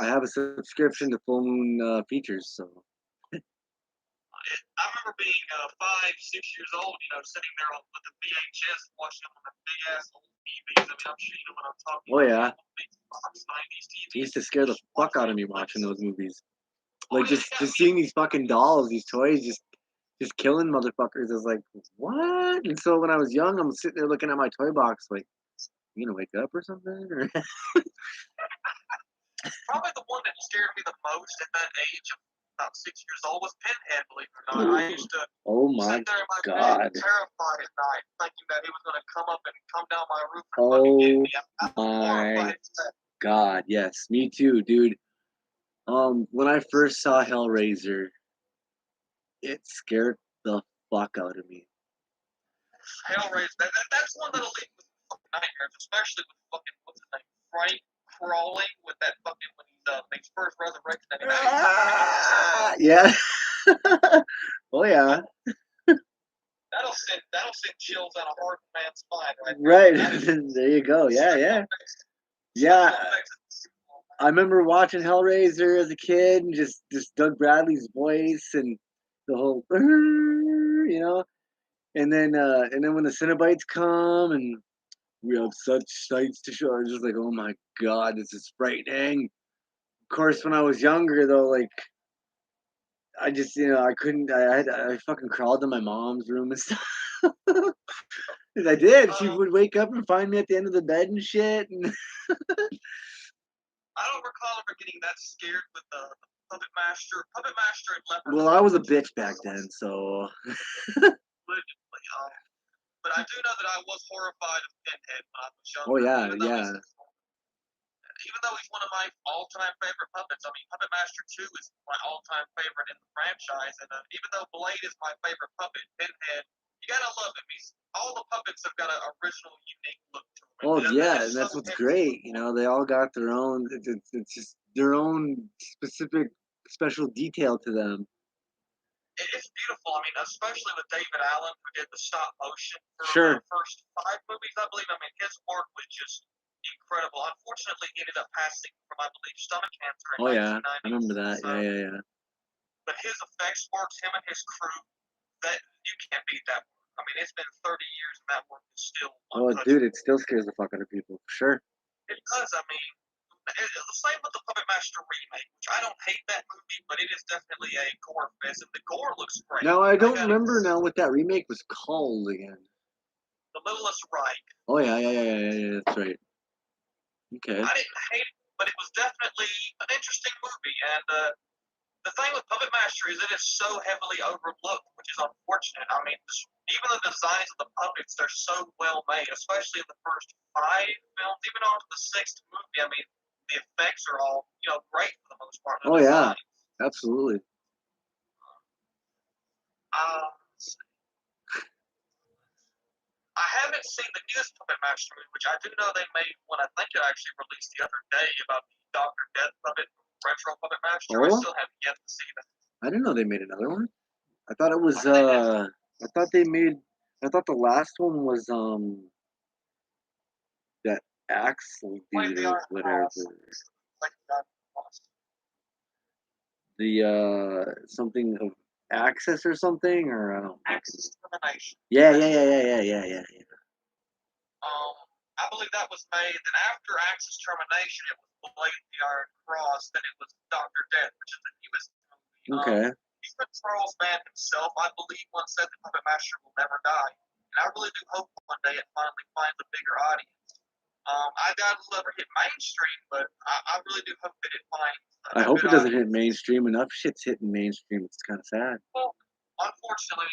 I have a subscription to Full Moon Features, so. I remember being 5, 6 years old, sitting there with the VHS watching them on the big ass old TVs. I mean, I'm sure you know what I'm talking Oh, about. yeah. Big Fox 90s TVs. It used to scare the fuck out of me watching those movies. Oh, Like, yeah, just seeing these fucking dolls, these toys, just killing motherfuckers. I was like, what? And so when I was young, I'm sitting there looking at my toy box, like, you gonna wake up or something? Or Probably the one that scared me the most at that age of about 6 years old was Pinhead, believe it or not. I used to oh my sit there in my god. bed terrified at night, thinking that he was going to come up and come down my roof and fucking get me. I'm horrified at that. God, yes, me too, dude. When I first saw Hellraiser, it scared the fuck out of me. Hellraiser, that's one that'll leave with fucking nightmares, especially with fucking, what's his name, Frank crawling with that fucking, when he's first resurrected and Yeah. Oh yeah. That'll send chills down a hard man's spine right there. Right. There you go. Yeah. I remember watching Hellraiser as a kid and just Doug Bradley's voice and the whole and then when the Cenobites come and we have such sights to show, I was just like, oh my god, this is frightening. Of course, when I was younger though, like I just I couldn't. I fucking crawled to my mom's room and stuff. I did. She would wake up and find me at the end of the bed and shit. And I don't recall ever getting that scared with the Puppet Master. Puppet Master and Leopard. Well, I was a bitch back then, so. But I do know that I was horrified of Pinhead when I was younger. Oh yeah, Even though he's one of my all-time favorite puppets, I mean, Puppet Master 2 is my all-time favorite in the franchise, and even though Blade is my favorite puppet, Pinhead, you gotta love him. All the puppets have got an original, unique look to them. Oh yeah, and that's what's great. They all got their own. It's just their own specific, special detail to them. It's beautiful. I mean, especially with David Allen, who did the stop motion for the first 5 movies, I believe. I mean, his work was just incredible. Unfortunately, he ended up passing from, I believe, stomach cancer in 1990. I remember that. So, yeah. But his effects works, him and his crew, that you can't beat that work. I mean, it's been 30 years and that work is still untouchable. Dude, it still scares the fuck out of people, for sure. It does. I mean, the same with the Puppet Master remake, which I don't hate that movie, but it is definitely a gore fest, and the gore looks great. Now, I don't remember now what that remake was called again. The Littlest Reich. Oh, yeah, that's right. Okay. I didn't hate it, but it was definitely an interesting movie, and the thing with Puppet Master is it is so heavily overlooked, which is unfortunate. I mean, even the designs of the puppets, they're so well made, especially in the first 5 films, even on to the 6th movie. I mean, the effects are all, great for the most part. Oh, yeah, absolutely. I haven't seen the newest Puppet Master movie, which I do know they made one. I think it actually released the other day about the Dr. Death puppet, retro Puppet Master. I still haven't yet to see that. I didn't know they made another one. I thought it was. I thought the last one was that Axel dude or whatever. The something of Access or something, or I don't know. Access Termination. Yeah. I believe that was made. Then after Access Termination, it was Blade the Iron Cross. Then it was Dr. Death, which is the newest movie. Okay. Even Charles Band himself, I believe, once said the Puppet Master will never die. and I really do hope one day it finally finds a bigger audience. I doubt it'll ever hit mainstream, but I really do hope that it finds I a hope good it doesn't audience. hit mainstream. Enough shit's hitting mainstream. It's kind of sad. Well, unfortunately,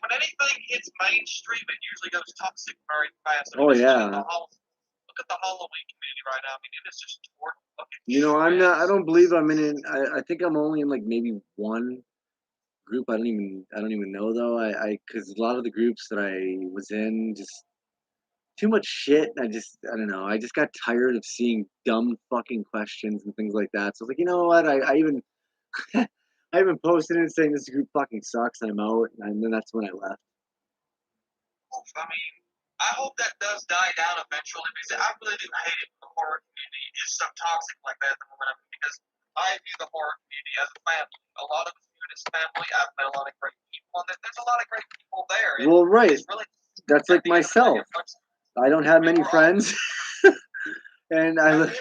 when anything hits mainstream, it usually goes toxic very fast. I mean, Oh yeah. Look at the Halloween community right now. I mean, it is just torn fucking. You know, I'm not. I don't believe I'm in. I think I'm only in like maybe one group. I don't even know though. Because a lot of the groups that I was in just too much shit. I don't know. I just got tired of seeing dumb fucking questions and things like that. So I was like, you know what? I even I even posted it saying this group fucking sucks. I'm out, and then that's when I left. I mean, I hope that does die down eventually because I really do hate it when the horror community is so toxic like that at the moment. Because I view the horror community as a family. A lot of us view it as family. I've met a lot of great people, and there's a lot of great people there. Well, right. Really, that's like myself. I don't have many friends, and I look.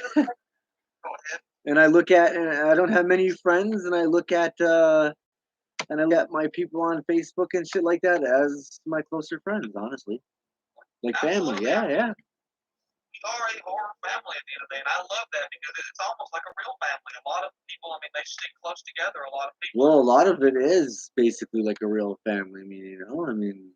And I look at, and I don't have many friends, and I look at my people on Facebook and shit like that as my closer friends, honestly, like family. Yeah, yeah. We are a horror family at the end of the day, and I love that because it's almost like a real family. A lot of people, I mean, they stick close together. A lot of people. Well, a lot of it is basically like a real family. I mean.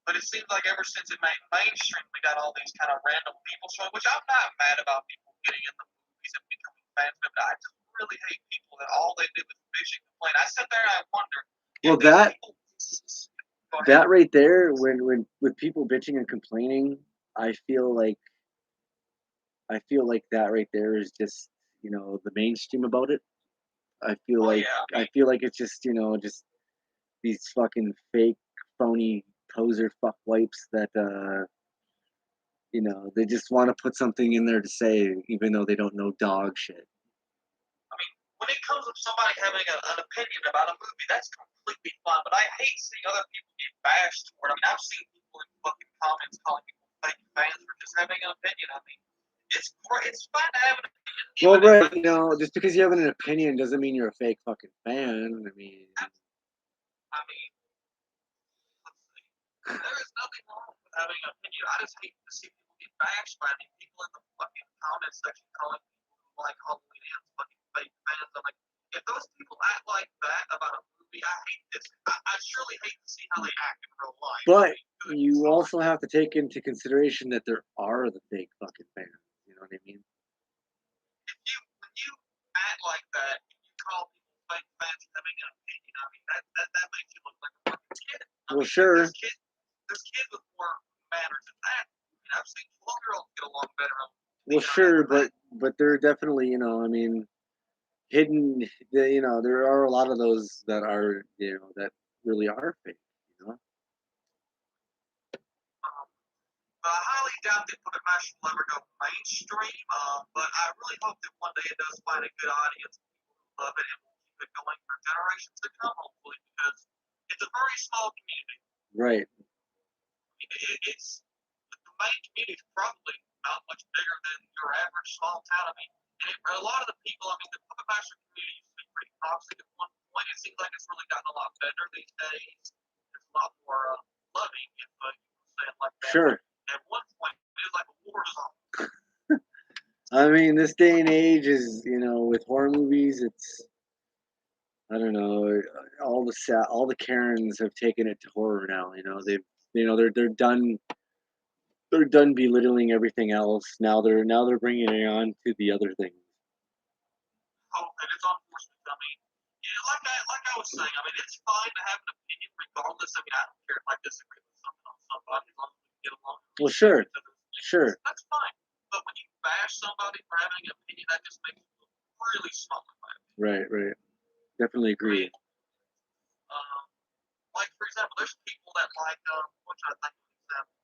But it seems like ever since it made mainstream, we got all these kind of random people showing, which I'm not mad about people getting in the movies and becoming fans of it, but I just really hate people that all they do is bitch and complain. I sit there and I wonder. Well, that right there, when with people bitching and complaining, I feel like that right there is just the mainstream about it. I feel like it's just just these fucking fake, phony poser fuck wipes that they just want to put something in there to say, even though they don't know dog shit. I mean, when it comes to somebody having an opinion about a movie, that's completely fine. But I hate seeing other people get bashed for it. I mean, I've seen people in fucking comments calling people fake fans for just having an opinion. I mean, it's fine to have an opinion. Well, right, just because you have an opinion doesn't mean you're a fake fucking fan. I mean, there is nothing wrong with having an opinion. I just hate to see people get bashed by people in the fucking comment section calling people who like Halloween Ends fucking fake fans. I'm like, if those people act like that about a movie, I hate this. I surely hate to see how they act in real life. But you also have to take into consideration that there are the fake fucking fans. You know what I mean? When you act like that, you call people fake fans having an opinion. I mean, that makes you look like a fucking kid. Well, sure. There's kids with more manners than that. I mean, I've seen 12-year-olds get along better. Well, sure, but they're definitely, I mean, hidden. There are a lot of those that are, that really are fake. I highly doubt that Puppet Master will ever go mainstream, but I really hope that one day it does find a good audience, people who love it, and will keep it going for generations to come, hopefully, because it's a very small community. Right. It's the main community is probably not much bigger than your average small town. I mean, a lot of the people, I mean, the Puppet Master community used to be pretty toxic at one point. It seems like it's really gotten a lot better these days. It's a lot more loving, if you want to say it like that. Sure. At one point, it was like a war zone. I mean, this day and age is, with horror movies, it's, I don't know, all the Karens have taken it to horror now. They're done. They're done belittling everything else. Now they're bringing it on to the other things. Oh, and it's unfortunate. I mean, like I was saying, I mean, it's fine to have an opinion regardless. I mean, I don't care if I disagree with something on somebody as long as we get along. Well, sure. That's fine. But when you bash somebody for having an opinion, that just makes you really small. Right. Definitely agree. Like, for example, there's people that like, what should I think of an example?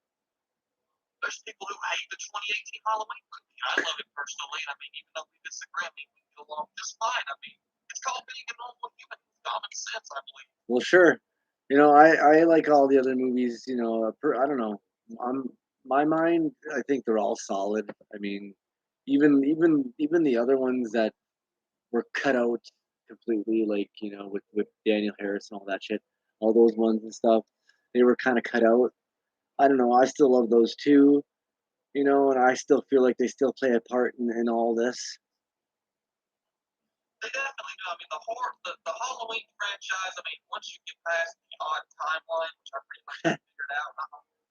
There's people who hate the 2018 Halloween movie. I love it personally. I mean, even though we disagree, I mean, we get along just fine. I mean, it's called being a normal human. Common sense, I believe. Well, sure. I like all the other movies. I don't know. My mind, I think they're all solid. I mean, even the other ones that were cut out completely, like with Daniel Harris and all that shit. all those ones and stuff. They were kind of cut out. I don't know. I still love those too, and I still feel like they still play a part in all this. They definitely do. I mean, the Halloween franchise. I mean, once you get past the odd timeline, which I pretty much figured out,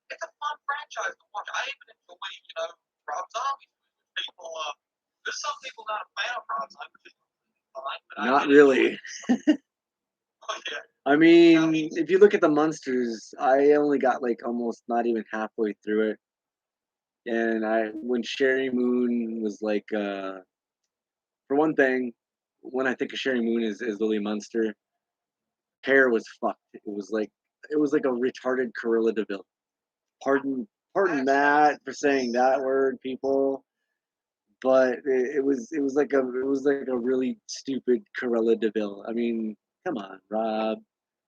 it's a fun franchise to watch. I even enjoy, Rob Zombie. People, there's some people not a fan of Rob Zombie, which is fine. But Not really. Oh yeah. I mean, if you look at the Munsters, I only got like almost not even halfway through it, and when Sherry Moon was like, for one thing, when I think of Sherry Moon is Lily Munster, hair was fucked. It was like a retarded Corilla Deville. Pardon that for saying that word, people. But it was like a really stupid Corella Deville. I mean, come on, Rob.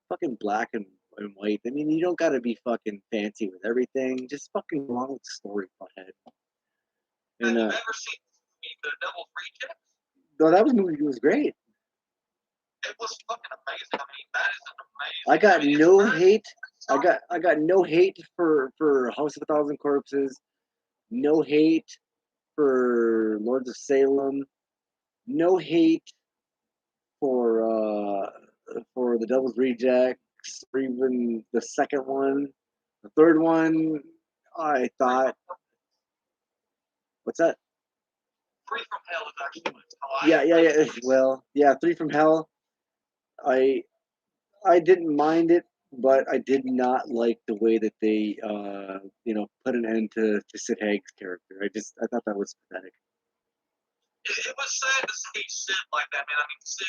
Fucking black and white. I mean, you don't gotta be fucking fancy with everything. Just fucking go on with the story, butthead. Have And you ever seen the Devil's Rejects? no, that movie was great. It was fucking amazing. I mean, that is an amazing. I got no hate. Sorry. I got no hate for House of a Thousand Corpses. No hate for Lords of Salem. No hate for the Devil's Rejects, or even the second one. The third one, I thought. What's that? Free from Hell is actually what it's Yeah. called. Well, yeah, Three from Hell. I didn't mind it, but I did not like the way that they put an end to Sid Haig's character. I thought that was pathetic. It was sad to see Sid like that, man. I mean, Sid,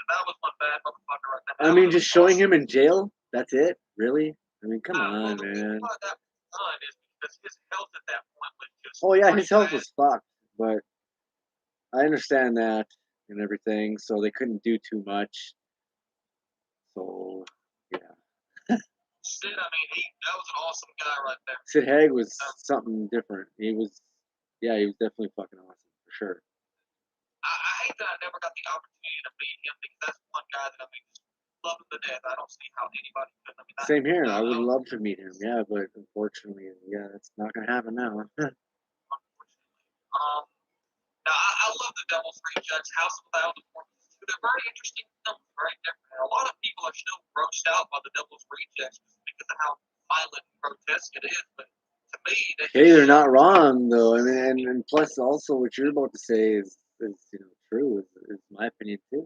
that was one bad motherfucker right there. I mean, just showing him in jail, that's it? Really? I mean, come on, well, man. The reason why that was done is because his health at that point was just. Oh yeah, his health bad. was fucked, but I understand that and everything, so they couldn't do too much. So yeah, Sid, I mean, that was an awesome guy right there. Sid Haig was something different. He was definitely fucking awesome for sure. I hate that I never got the opportunity to meet him because that's one guy that I mean, just love him to death. I don't see how anybody could. I mean, Same here. I would love to meet him. Yeah, but unfortunately, it's not gonna happen now. Unfortunately. Now, I love the Devil's Rejects, House of a Thousand Corpses. They're very interesting films, very different. And a lot of people are still grossed out by the Devil's Rejects because of how violent and grotesque it is. But to me, Hey, they're not wrong though. I mean, and plus, also, what you're about to say is true. Is my opinion too.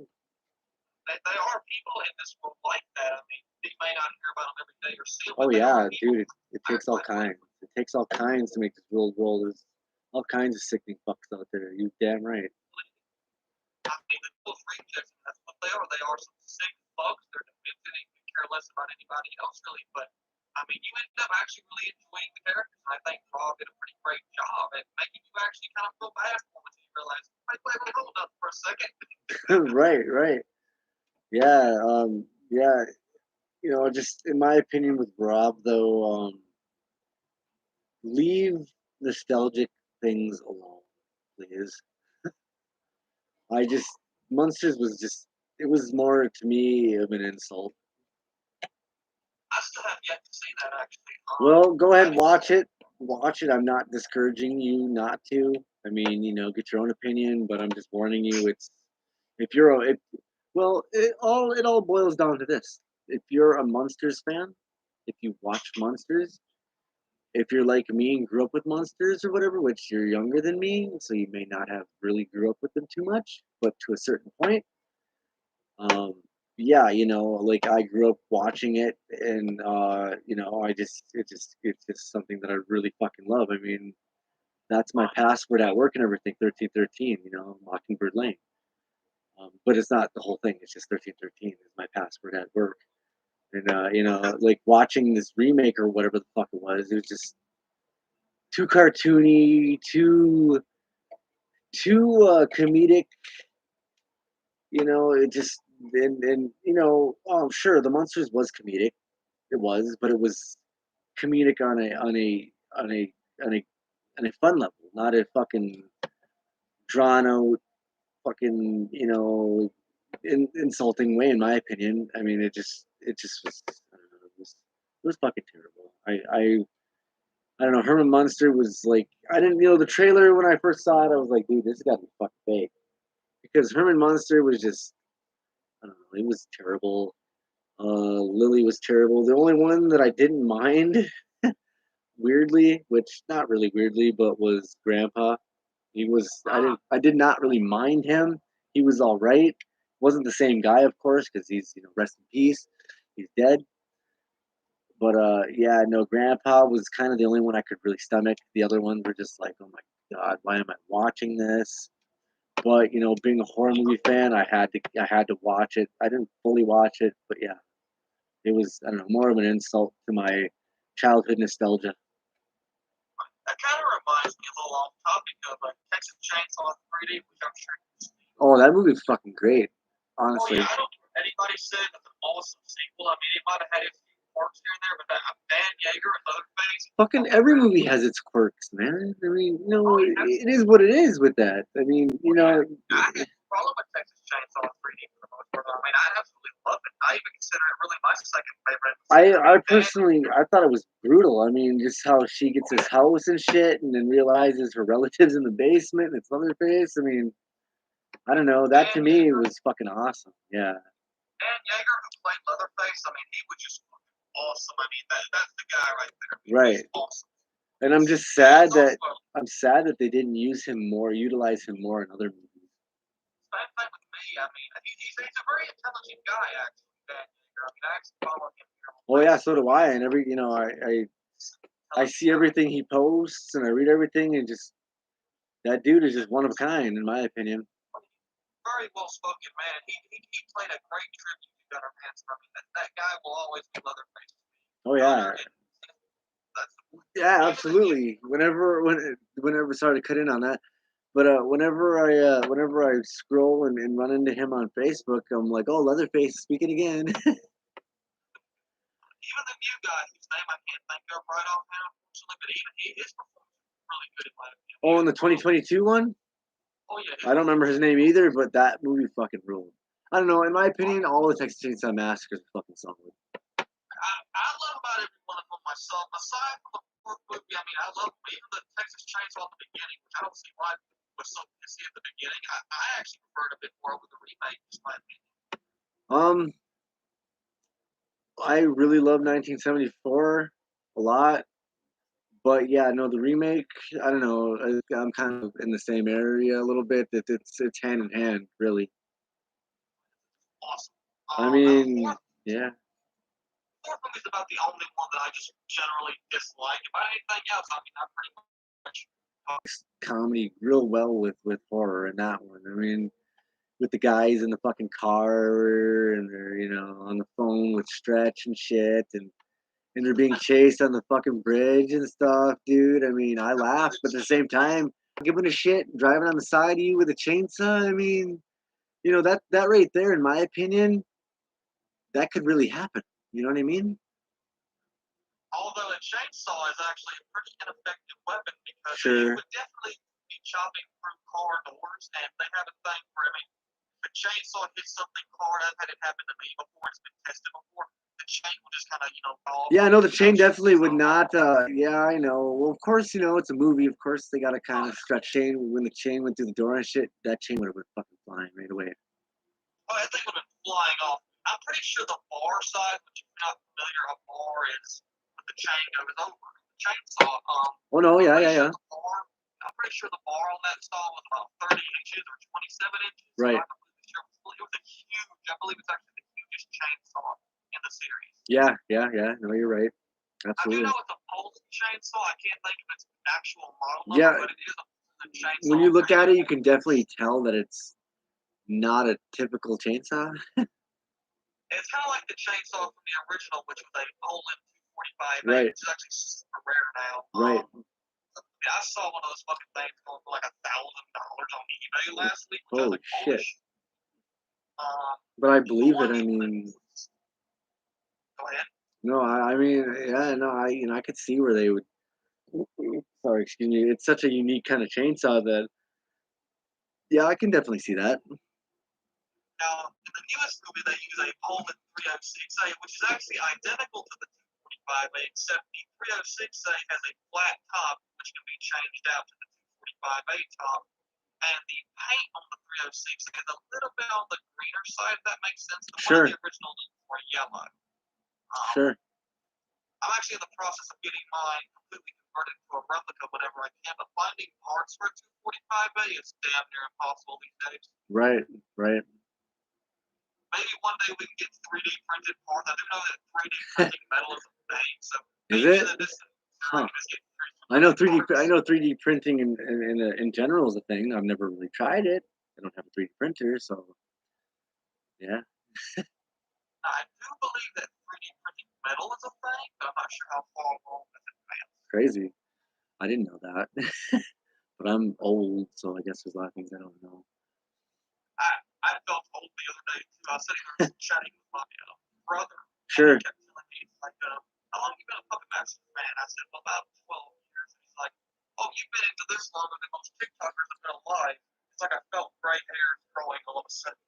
They are people in this world like that. I mean, you may not hear about them every day or see them. Oh yeah, dude. It takes all kinds. It takes all kinds to make this world roll. There's all kinds of sickening fucks out there. You damn right. I mean, the Devil's Rejects, that's what they are. They are some sick folks. They're demented and could care less about anybody else, really. But I mean, you end up actually really enjoying the characters. And I think Rob did a pretty great job at making you actually kind of feel bad for them until you realize, wait, hold up for a second. Right. Yeah, yeah. Just in my opinion with Rob though, leave nostalgic things alone, please. Monsters was just, it was more to me of an insult. I still have yet to see that actually. Well, go ahead and watch it. Watch it. I'm not discouraging you not to. I mean, get your own opinion, but I'm just warning you. If you're a, if, well, it all boils down to this. If you're a Monsters fan, if you watch Monsters, if you're like me and grew up with Monsters or whatever, which you're younger than me, so you may not have really grew up with them too much, but to a certain point, yeah, like I grew up watching it, and it's just something that I really fucking love. I mean, that's my password at work and everything. 1313, Mockingbird Lane. But it's not the whole thing. It's just 1313 is my password at work. And like watching this remake or whatever the fuck it was just too cartoony, too comedic. It just and sure, the Monsters was comedic. It was, but it was comedic on a fun level, not a fucking drawn out fucking insulting way. In my opinion, I mean, it just was, I don't know, it was fucking terrible. I don't know. Herman Munster was like, I didn't, the trailer when I first saw it, I was like, dude, this has got to be fucking fake, because Herman Munster was just, I don't know, it was terrible. Lily was terrible. The only one that I didn't mind, weirdly, which not really weirdly, but was Grandpa. He was, I did not really mind him. He was all right. Wasn't the same guy, of course, because he's, rest in peace. He's dead. But yeah, no, Grandpa was kind of the only one I could really stomach. The other ones were just like, oh my god, why am I watching this? But being a horror movie fan, I had to watch it. I didn't fully watch it, but yeah, it was, I don't know, more of an insult to my childhood nostalgia. That kind of reminds me a little off topic of Texas Chainsaw 3D, which I'm sure you've seen. Oh, that movie was fucking great, Oh honestly. yeah, I don't care what anybody said. It's an awesome sequel. I mean, it might have had its few quirks here and there, but Dan Yeager and Leatherface. Fucking every movie has its quirks, man. I mean, it is what it is with that. I mean, I had a problem with Texas Chainsaw 3D for the most part. I mean, I absolutely love it. I even consider it really my second favorite. I personally, I thought it was brutal. I mean, just how she gets his house and shit, and then realizes her relatives in the basement, and it's Leatherface. I mean, I don't know. That to me was fucking awesome. Yeah. Dan Yeager, who played Leatherface, I mean, he was just awesome. I mean, that's the guy right there. Right. Awesome. And I'm just sad that they didn't utilize him more in other movies. Same thing with me. I mean, he's a very intelligent guy, actually, Dan Yeager. I mean, I actually follow him here. Oh yeah, so do I. And I see everything he posts, and I read everything, and just that dude is just one of a kind, in my opinion. Very well spoken man. He played a great tribute to Gunnar Hansen. I mean, that guy will always be Leatherface. Oh yeah. Yeah, absolutely. Whenever, sorry to cut in on that, but whenever I scroll and run into him on Facebook, I'm like, oh, Leatherface speaking again. Even the new guy whose name I can't think of right off now, unfortunately, but even his performance was really good in my opinion. Oh, in the 2022 one? Oh yeah. I don't remember his name either, but that movie fucking ruled. I don't know. In my opinion, all the Texas Chainsaw Massacres are fucking solid. I love about every one of them myself. Aside from the fourth movie, I mean, I love even the Texas Chainsaw at the beginning, which I don't see why it was so pissy at the beginning. I actually preferred a bit more over the remake, just my opinion. I really love 1974 a lot, but yeah, no, the remake. I don't know. I'm kind of in the same area a little bit. That it's hand in hand, really. Awesome. I mean, yeah. Fourth movie is about the only one that I just generally dislike. About anything else, I mean, I pretty much comedy real well with horror in that one. I mean, with the guys in the fucking car, and they're on the phone with Stretch and shit, and they're being chased on the fucking bridge and stuff, dude. I mean, I laughed, but at the same time, giving a shit, driving on the side of you with a chainsaw. I mean, that right there, in my opinion, that could really happen. You know what I mean? Although a chainsaw is actually a pretty ineffective weapon because Sure. it would definitely be chopping through car doors, and they have a thing for, I mean, if a chainsaw hits something hard, I've had it happen to me before, it's been tested before, the chain will just kind of, fall. Yeah, no, the chain definitely would not. Yeah, I know. Well, of course, it's a movie. Of course, they got to kind of stretch chain. When the chain went through the door and shit, that chain would have been fucking flying right away. Oh, that thing would have been flying off. I'm pretty sure the bar side, which if you're not familiar, a bar is when the chain goes over. The chainsaw, Oh no, yeah. I'm pretty sure the bar on that saw was about 30 inches or 27 inches. Right. So it was a huge, I believe it's actually the hugest chainsaw in the series. Yeah. No, you're right. I do Absolutely. know it's a Polson chainsaw. I can't think of its actual model number, Yeah. but it is a Polson chainsaw. When you look at it, you can definitely tell that it's not a typical chainsaw. It's kind of like the chainsaw from the original, which was a Poland 245, Right. which is actually super rare now. Right. I saw one of those fucking things going for like $1,000 on eBay last week. Holy shit. Shit. But I believe it. I mean, go ahead. No, I mean, yeah, no, I could see where they would. Sorry, excuse me. It's such a unique kind of chainsaw that, yeah, I can definitely see that. Now, in the newest movie, they use a Pullman 306A, which is actually identical to the 245A, except the 306A has a flat top, which can be changed out to the 245A top. And the paint on the 306 is a little bit on the greener side, if that makes sense. The one of the original were yellow. Sure. I'm actually in the process of getting mine completely converted to a replica whenever I can, but finding parts for a 245A is damn near impossible these days. Right, right. Maybe one day we can get 3D printed parts. I do know that 3D printing metal is a thing, so Is maybe it? in the distance, Huh. just get I know 3D printing in general is a thing. I've never really tried it. I don't have a 3D printer, so yeah. I do believe that 3D printing metal is a thing, but I'm not sure how far along it's advanced. Crazy. I didn't know that. But I'm old, so I guess there's a lot of things I don't know. I felt old the other day too. I was sitting there chatting with my brother. Sure. And he kept telling me, he's like, how long have you been a Puppet Master fan? I said, well, about 12 years. And he's like, oh, you've been into this longer than most TikTokers have been alive. It's like I felt gray hairs growing all of a sudden.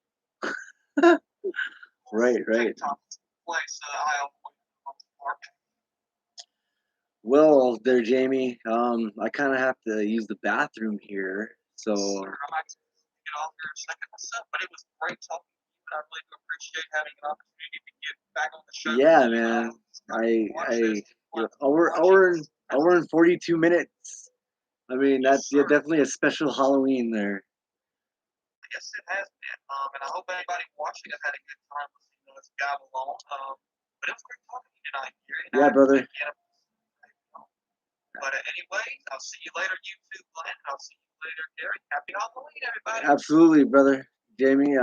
Right. TikTok's the place I avoid the most part. Well, there, Jamie. I kind of have to use the bathroom here, so. Sir, I'm actually get off here in a second myself, but it was great talking to you, and I really do appreciate having an opportunity to get back on the show. Yeah, man. Hour and 42 minutes. I mean, that's definitely a special Halloween there. Yes, it has been. And I hope anybody watching it had a good time listening to us gab along. But it was great talking to you tonight, Gary. Yeah, brother. But anyway, I'll see you later, YouTube, Glenn. I'll see you later, Gary. Happy Halloween, everybody. Absolutely, brother. Jamie,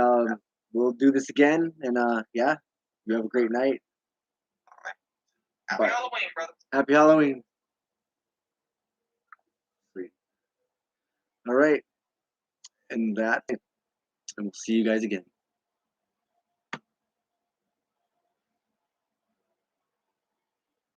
we'll do this again, and yeah, you have a great night. All right. Happy Halloween, brother. Happy Halloween. Sweet. All right. And we'll see you guys again.